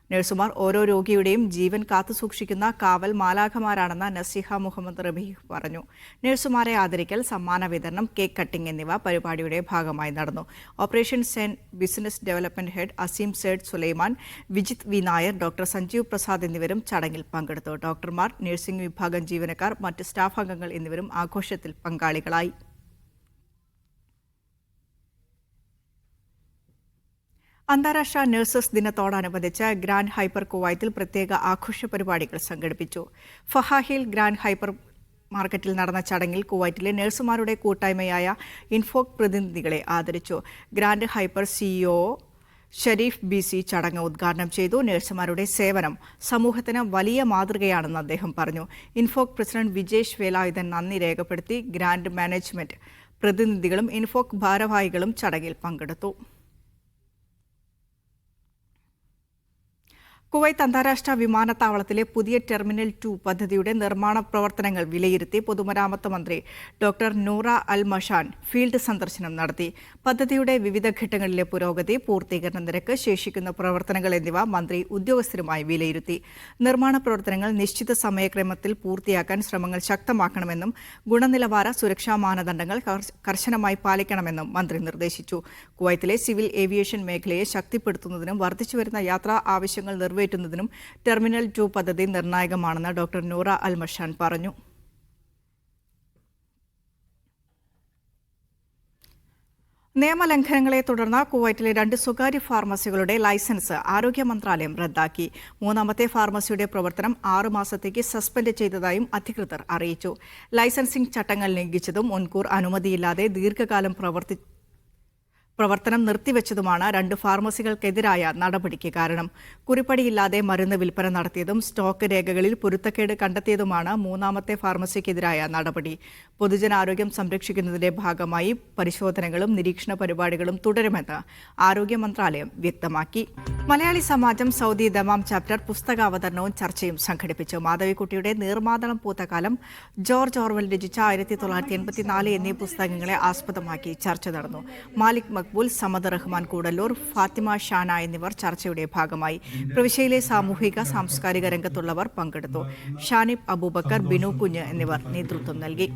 നഴ്സുമാർ ഓരോ രോഗിയുടെയും ജീവൻ കാത്തുസൂക്ഷിക്കുന്ന കാവൽ മാലാഖമാരാണെന്ന് നസീഹ മുഹമ്മദ് റബീഹ് പറഞ്ഞു. നഴ്സുമാരെ ആദരിക്കൽ, സമ്മാന വിതരണം, കേക്ക് കട്ടിംഗ് എന്നിവ പരിപാടിയുടെ ഭാഗമായി നടന്നു. Operation Zen business development head Azeem Syed Sulaiman, Vijith V Nair, doctor Sanjeev Prasad എന്നിവരും ചടങ്ങിൽ പങ്കെടുത്തു. ഡോക്ടർമാർ, നഴ്സിംഗ് വിഭാഗം ജീവനക്കാർ, മറ്റ് സ്റ്റാഫ് അംഗങ്ങൾ എന്നിവരും ആഘോഷത്തിൽ പങ്കാളികളായി. അന്താരാഷ്ട്ര നഴ്സസ് ദിനത്തോടനുബന്ധിച്ച് ഗ്രാൻഡ് ഹൈപ്പർ കുവൈത്തിൽ പ്രത്യേക ആഘോഷ പരിപാടികൾ സംഘടിപ്പിച്ചു. ഫഹാഹിൽ ഗ്രാൻഡ് ഹൈപ്പർ മാർക്കറ്റിൽ നടന്ന ചടങ്ങിൽ കുവൈറ്റിലെ നഴ്സുമാരുടെ കൂട്ടായ്മയായ ഇൻഫോക് പ്രതിനിധികളെ ആദരിച്ചു. Grand Hyper CEO Shareef BC ചടങ്ങ് ഉദ്ഘാടനം ചെയ്തു. നഴ്സുമാരുടെ സേവനം സമൂഹത്തിന് വലിയ മാതൃകയാണെന്ന് അദ്ദേഹം പറഞ്ഞു. ഇൻഫോക് പ്രസിഡന്റ് വിജേഷ് വേലായുധൻ നന്ദി രേഖപ്പെടുത്തി. ഗ്രാൻഡ് മാനേജ്മെന്റ് പ്രതിനിധികളും ഇൻഫോക് ഭാരവാഹികളും ചടങ്ങിൽ പങ്കെടുത്തു. കുവൈത്ത് അന്താരാഷ്ട്ര വിമാനത്താവളത്തിലെ പുതിയ ടെർമിനൽ 2 പദ്ധതിയുടെ നിർമ്മാണ പ്രവർത്തനങ്ങൾ വിലയിരുത്തി പൊതുമരാമത്ത് മന്ത്രി ഡോക്ടർ നൂറ അൽ മഷാൻ ഫീൽഡ് സന്ദർശനം നടത്തി. പദ്ധതിയുടെ വിവിധ ഘട്ടങ്ങളിലെ പുരോഗതി, പൂർത്തീകരണ നിരക്ക്, ശേഷിക്കുന്ന പ്രവർത്തനങ്ങൾ എന്നിവ മന്ത്രി ഉദ്യോഗസ്ഥരുമായി വിലയിരുത്തി. നിർമ്മാണ പ്രവർത്തനങ്ങൾ നിശ്ചിത സമയക്രമത്തിൽ പൂർത്തിയാക്കാൻ ശ്രമങ്ങൾ ശക്തമാക്കണമെന്നും ഗുണനിലവാര സുരക്ഷാ മാനദണ്ഡങ്ങൾ കർശനമായി പാലിക്കണമെന്നും മന്ത്രി നിർദ്ദേശിച്ചു. കുവൈത്തിലെ സിവിൽ ഏവിയേഷൻ മേഖലയെ ശക്തിപ്പെടുത്തുന്നതിനും വർദ്ധിച്ചുവരുന്ന യാത്രാ ആവശ്യങ്ങൾ നിറവേറ്റുന്നതിനും ടെർമിനൽ 2 പദ്ധതി നിർണായകമാണെന്ന് ഡോക്ടർ നൂറ അൽ മഷാൻ പറഞ്ഞു. നിയമലംഘനങ്ങളെ തുടർന്ന് കുവൈറ്റിലെ 2 സ്വകാര്യ ഫാർമസികളുടെ ലൈസൻസ് ആരോഗ്യ മന്ത്രാലയം റദ്ദാക്കി. 3ാമത്തെ ഫാർമസിയുടെ പ്രവർത്തനം 6 മാസത്തേക്ക് സസ്പെൻഡ് ചെയ്തതായും അധികൃതർ അറിയിച്ചു. ലൈസൻസിംഗ് ചട്ടങ്ങൾ ലംഘിച്ചതും മുൻകൂർ അനുമതിയില്ലാതെ ദീർഘകാലം പ്രവർത്തനം നിർത്തിവെച്ചതുമാണ് 2 ഫാർമസികൾക്കെതിരായ നടപടിക്ക് കാരണം. കുറിപ്പടിയില്ലാതെ മരുന്ന് വിൽപ്പന നടത്തിയതും സ്റ്റോക്ക് രേഖകളിൽ പൊരുത്തക്കേട് കണ്ടെത്തിയതുമാണ് 3ാമത്തെ ഫാർമസിക്കെതിരായ നടപടി. പൊതുജനാരോഗ്യം സംരക്ഷിക്കുന്നതിന്റെ ഭാഗമായി പരിശോധനകളും നിരീക്ഷണ പരിപാടികളും തുടരുമെന്ന് ആരോഗ്യ മന്ത്രാലയം വ്യക്തമാക്കി. മലയാളി സമാജം സൗദി ദമാം ചാപ്റ്റർ പുസ്തകാവതരണവും ചർച്ചയും സംഘടിപ്പിച്ചു. മാധവിക്കുട്ടിയുടെ നീർമാതളം പൂത്തകാലം, ജോർജ് ഓർവൽ രചിച്ച 1984 എന്നീ പുസ്തകങ്ങളെ ആസ്പദമാക്കി ചർച്ച നടന്നു. മാലിക് മക്ബൂൽ, സമദ് റഹ്മാൻ കൂടല്ലൂർ, ഫാത്തിമ ഷാന എന്നിവർ ചർച്ചയുടെ ഭാഗമായി. പ്രവിശ്യയിലെ സാമൂഹിക സാംസ്കാരിക രംഗത്തുള്ളവർ പങ്കെടുത്തു. ഷാനിബ് അബൂബക്കർ, ബിനു കുഞ്ഞ് എന്നിവർ നേതൃത്വം നൽകി.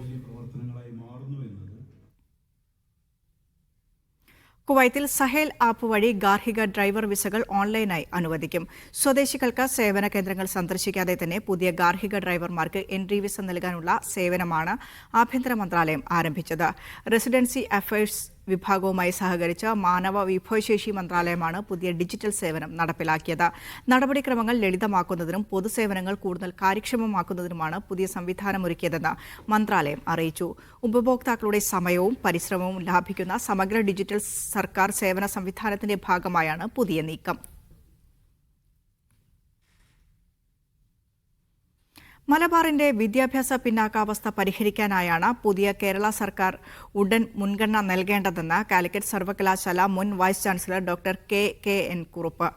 കുവൈത്തിൽ സഹേൽ ആപ്പ് വഴി ഗാർഹിക ഡ്രൈവർ വിസകൾ ഓൺലൈനായി അനുവദിക്കും. സ്വദേശികൾക്ക് സേവന കേന്ദ്രങ്ങൾ സന്ദർശിക്കാതെ തന്നെ പുതിയ ഗാർഹിക ഡ്രൈവർമാർക്ക് എൻട്രി വിസ നൽകാനുള്ള സേവനമാണ് ആഭ്യന്തര മന്ത്രാലയം ആരംഭിച്ചത്. റെസിഡൻസി അഫയേഴ്സ് വിഭാഗവുമായി സഹകരിച്ച് മാനവ വിഭവശേഷി മന്ത്രാലയമാണ് പുതിയ ഡിജിറ്റൽ സേവനം നടപ്പിലാക്കിയത്. നടപടിക്രമങ്ങൾ ലളിതമാക്കുന്നതിനും പൊതുസേവനങ്ങൾ കൂടുതൽ കാര്യക്ഷമമാക്കുന്നതിനുമാണ് പുതിയ സംവിധാനമൊരുക്കിയതെന്ന് മന്ത്രാലയം അറിയിച്ചു. ഉപഭോക്താക്കളുടെ സമയവും പരിശ്രമവും ലാഭിക്കുന്ന സമഗ്ര ഡിജിറ്റൽ സർക്കാർ സേവന സംവിധാനത്തിന്റെ ഭാഗമായാണ് പുതിയ നീക്കം. മലബാറിന്റെ വിദ്യാഭ്യാസ പിന്നാക്കാവസ്ഥ പരിഹരിക്കാനായാണ് പുതിയ കേരള സർക്കാർ ഉടൻ മുൻഗണന നൽകേണ്ടതെന്ന് കാലിക്കറ്റ് സർവകലാശാല മുൻ vice chancellor doctor K N. Kurup.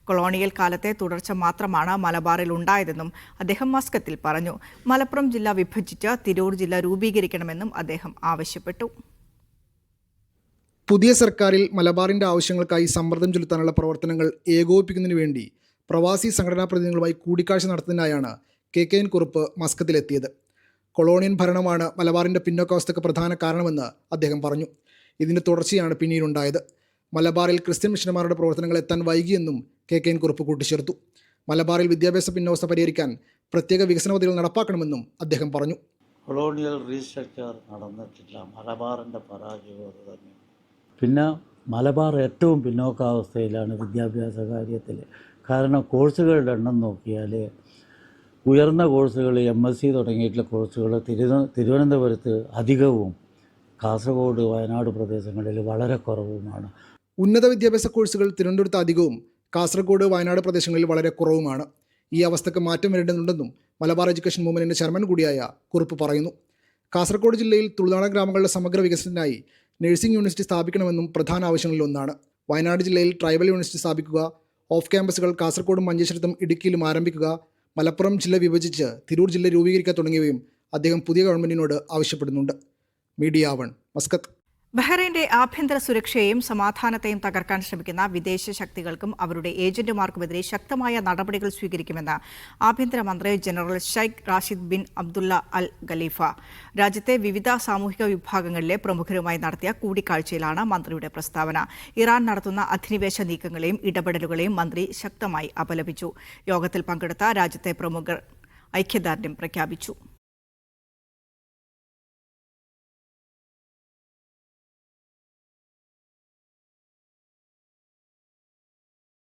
Colonial കാലത്തെ തുടർച്ച മാത്രമാണ് മലബാറിൽ ഉണ്ടായതെന്നും അദ്ദേഹം മസ്കത്തിൽ പറഞ്ഞു. മലപ്പുറം ജില്ല വിഭജിച്ച് തിരൂർ ജില്ല രൂപീകരിക്കണമെന്നും അദ്ദേഹം ആവശ്യപ്പെട്ടു. പുതിയ സർക്കാരിൽ മലബാറിന്റെ ആവശ്യങ്ങൾക്കായി സമ്മർദ്ദം ചെലുത്താനുള്ള പ്രവർത്തനങ്ങൾ ഏകോപിപ്പിക്കുന്നതിനു വേണ്ടി പ്രവാസി സംഘടനാ പ്രതിനിധികളുമായി കൂടിക്കാഴ്ച നടത്തുന്നതിനായാണ് കെ.എൻ. കുറുപ്പ് മസ്കത്തിലെത്തിയത്. കൊളോണിയൻ ഭരണമാണ് മലബാറിന്റെ പിന്നോക്കാവസ്ഥയ്ക്ക് പ്രധാന കാരണമെന്ന് അദ്ദേഹം പറഞ്ഞു. ഇതിന്റെ തുടർച്ചയാണ് പിന്നീടുണ്ടായത്. മലബാറിൽ ക്രിസ്ത്യൻ മിഷനമാരുടെ പ്രവർത്തനങ്ങൾ എത്താൻ വൈകിയെന്നും കെ.എൻ. കുറുപ്പ് കൂട്ടിച്ചേർത്തു. മലബാറിൽ വിദ്യാഭ്യാസ പിന്നോക്കാവസ്ഥ പരിഹരിക്കാൻ പ്രത്യേക വികസന പദ്ധതികൾ നടപ്പാക്കണമെന്നും അദ്ദേഹം പറഞ്ഞു. കൊളോണിയൽ റീസ്ട്രക്ചർ നടന്നിട്ടില്ല, മലബാറിൻ്റെ പരാജയം തന്നെ. പിന്നെ മലബാർ ഏറ്റവും പിന്നോക്കാവസ്ഥയിലാണ് വിദ്യാഭ്യാസ കാര്യത്തിൽ. കാരണം കോഴ്സുകളുടെ എണ്ണം നോക്കിയാൽ ഉയർന്ന കോഴ്സുകൾ, MSc തുടങ്ങിയിട്ടുള്ള കോഴ്സുകൾ തിരുവനന്തപുരത്ത് അധികവും കാസർഗോഡ്, വയനാട് പ്രദേശങ്ങളിൽ വളരെ കുറവുമാണ്. ഉന്നത വിദ്യാഭ്യാസ കോഴ്സുകൾ തിരുവനന്തപുരത്ത് അധികവും കാസർഗോഡ്, വയനാട് പ്രദേശങ്ങളിൽ വളരെ കുറവുമാണ്. ഈ അവസ്ഥയ്ക്ക് മാറ്റം വരേണ്ടതുണ്ടെന്നും മലബാർ എഡ്യൂക്കേഷൻ മൂവ്മെന്റിന്റെ ചെയർമാൻ കൂടിയായ കുറുപ്പ് പറയുന്നു. കാസർഗോഡ് ജില്ലയിൽ തുളുനാടൻ ഗ്രാമങ്ങളുടെ സമഗ്ര വികസനത്തിനായി നഴ്സിംഗ് യൂണിവേഴ്സിറ്റി സ്ഥാപിക്കണമെന്നും പ്രധാന ആവശ്യങ്ങളിലൊന്നാണ്. വയനാട് ജില്ലയിൽ ട്രൈബൽ യൂണിവേഴ്സിറ്റി സ്ഥാപിക്കുക, ഓഫ് ക്യാമ്പസുകൾ കാസർഗോഡും മഞ്ചേശ്വരത്തും ഇടുക്കിയിലും ആരംഭിക്കുക, മലപ്പുറം ജില്ല വിഭജിച്ച് തിരൂർ ജില്ല രൂപീകരിക്കുക തുടങ്ങിയവയും അദ്ദേഹം പുതിയ ഗവൺമെന്റിനോട് ആവശ്യപ്പെടുന്നുണ്ട്. Media 1 Muscat. ബഹ്റൈന്റെ ആഭ്യന്തര സുരക്ഷയെയും സമാധാനത്തെയും തകർക്കാൻ ശ്രമിക്കുന്ന വിദേശ ശക്തികൾക്കും അവരുടെ ഏജന്റുമാർക്കുമെതിരെ ശക്തമായ നടപടികൾ സ്വീകരിക്കുമെന്ന് ആഭ്യന്തരമന്ത്രി general Sheikh Rashid bin Abdullah Al Khalifa. രാജ്യത്തെ വിവിധ സാമൂഹിക വിഭാഗങ്ങളിലെ പ്രമുഖരുമായി നടത്തിയ കൂടിക്കാഴ്ചയിലാണ് മന്ത്രിയുടെ പ്രസ്താവന. ഇറാൻ നടത്തുന്ന അധിനിവേശ നീക്കങ്ങളെയും ഇടപെടലുകളെയും മന്ത്രി ശക്തമായി അപലപിച്ചു. യോഗത്തിൽ പങ്കെടുത്ത രാജ്യത്തെ പ്രമുഖർ ഐക്യദാർഢ്യം പ്രഖ്യാപിച്ചു.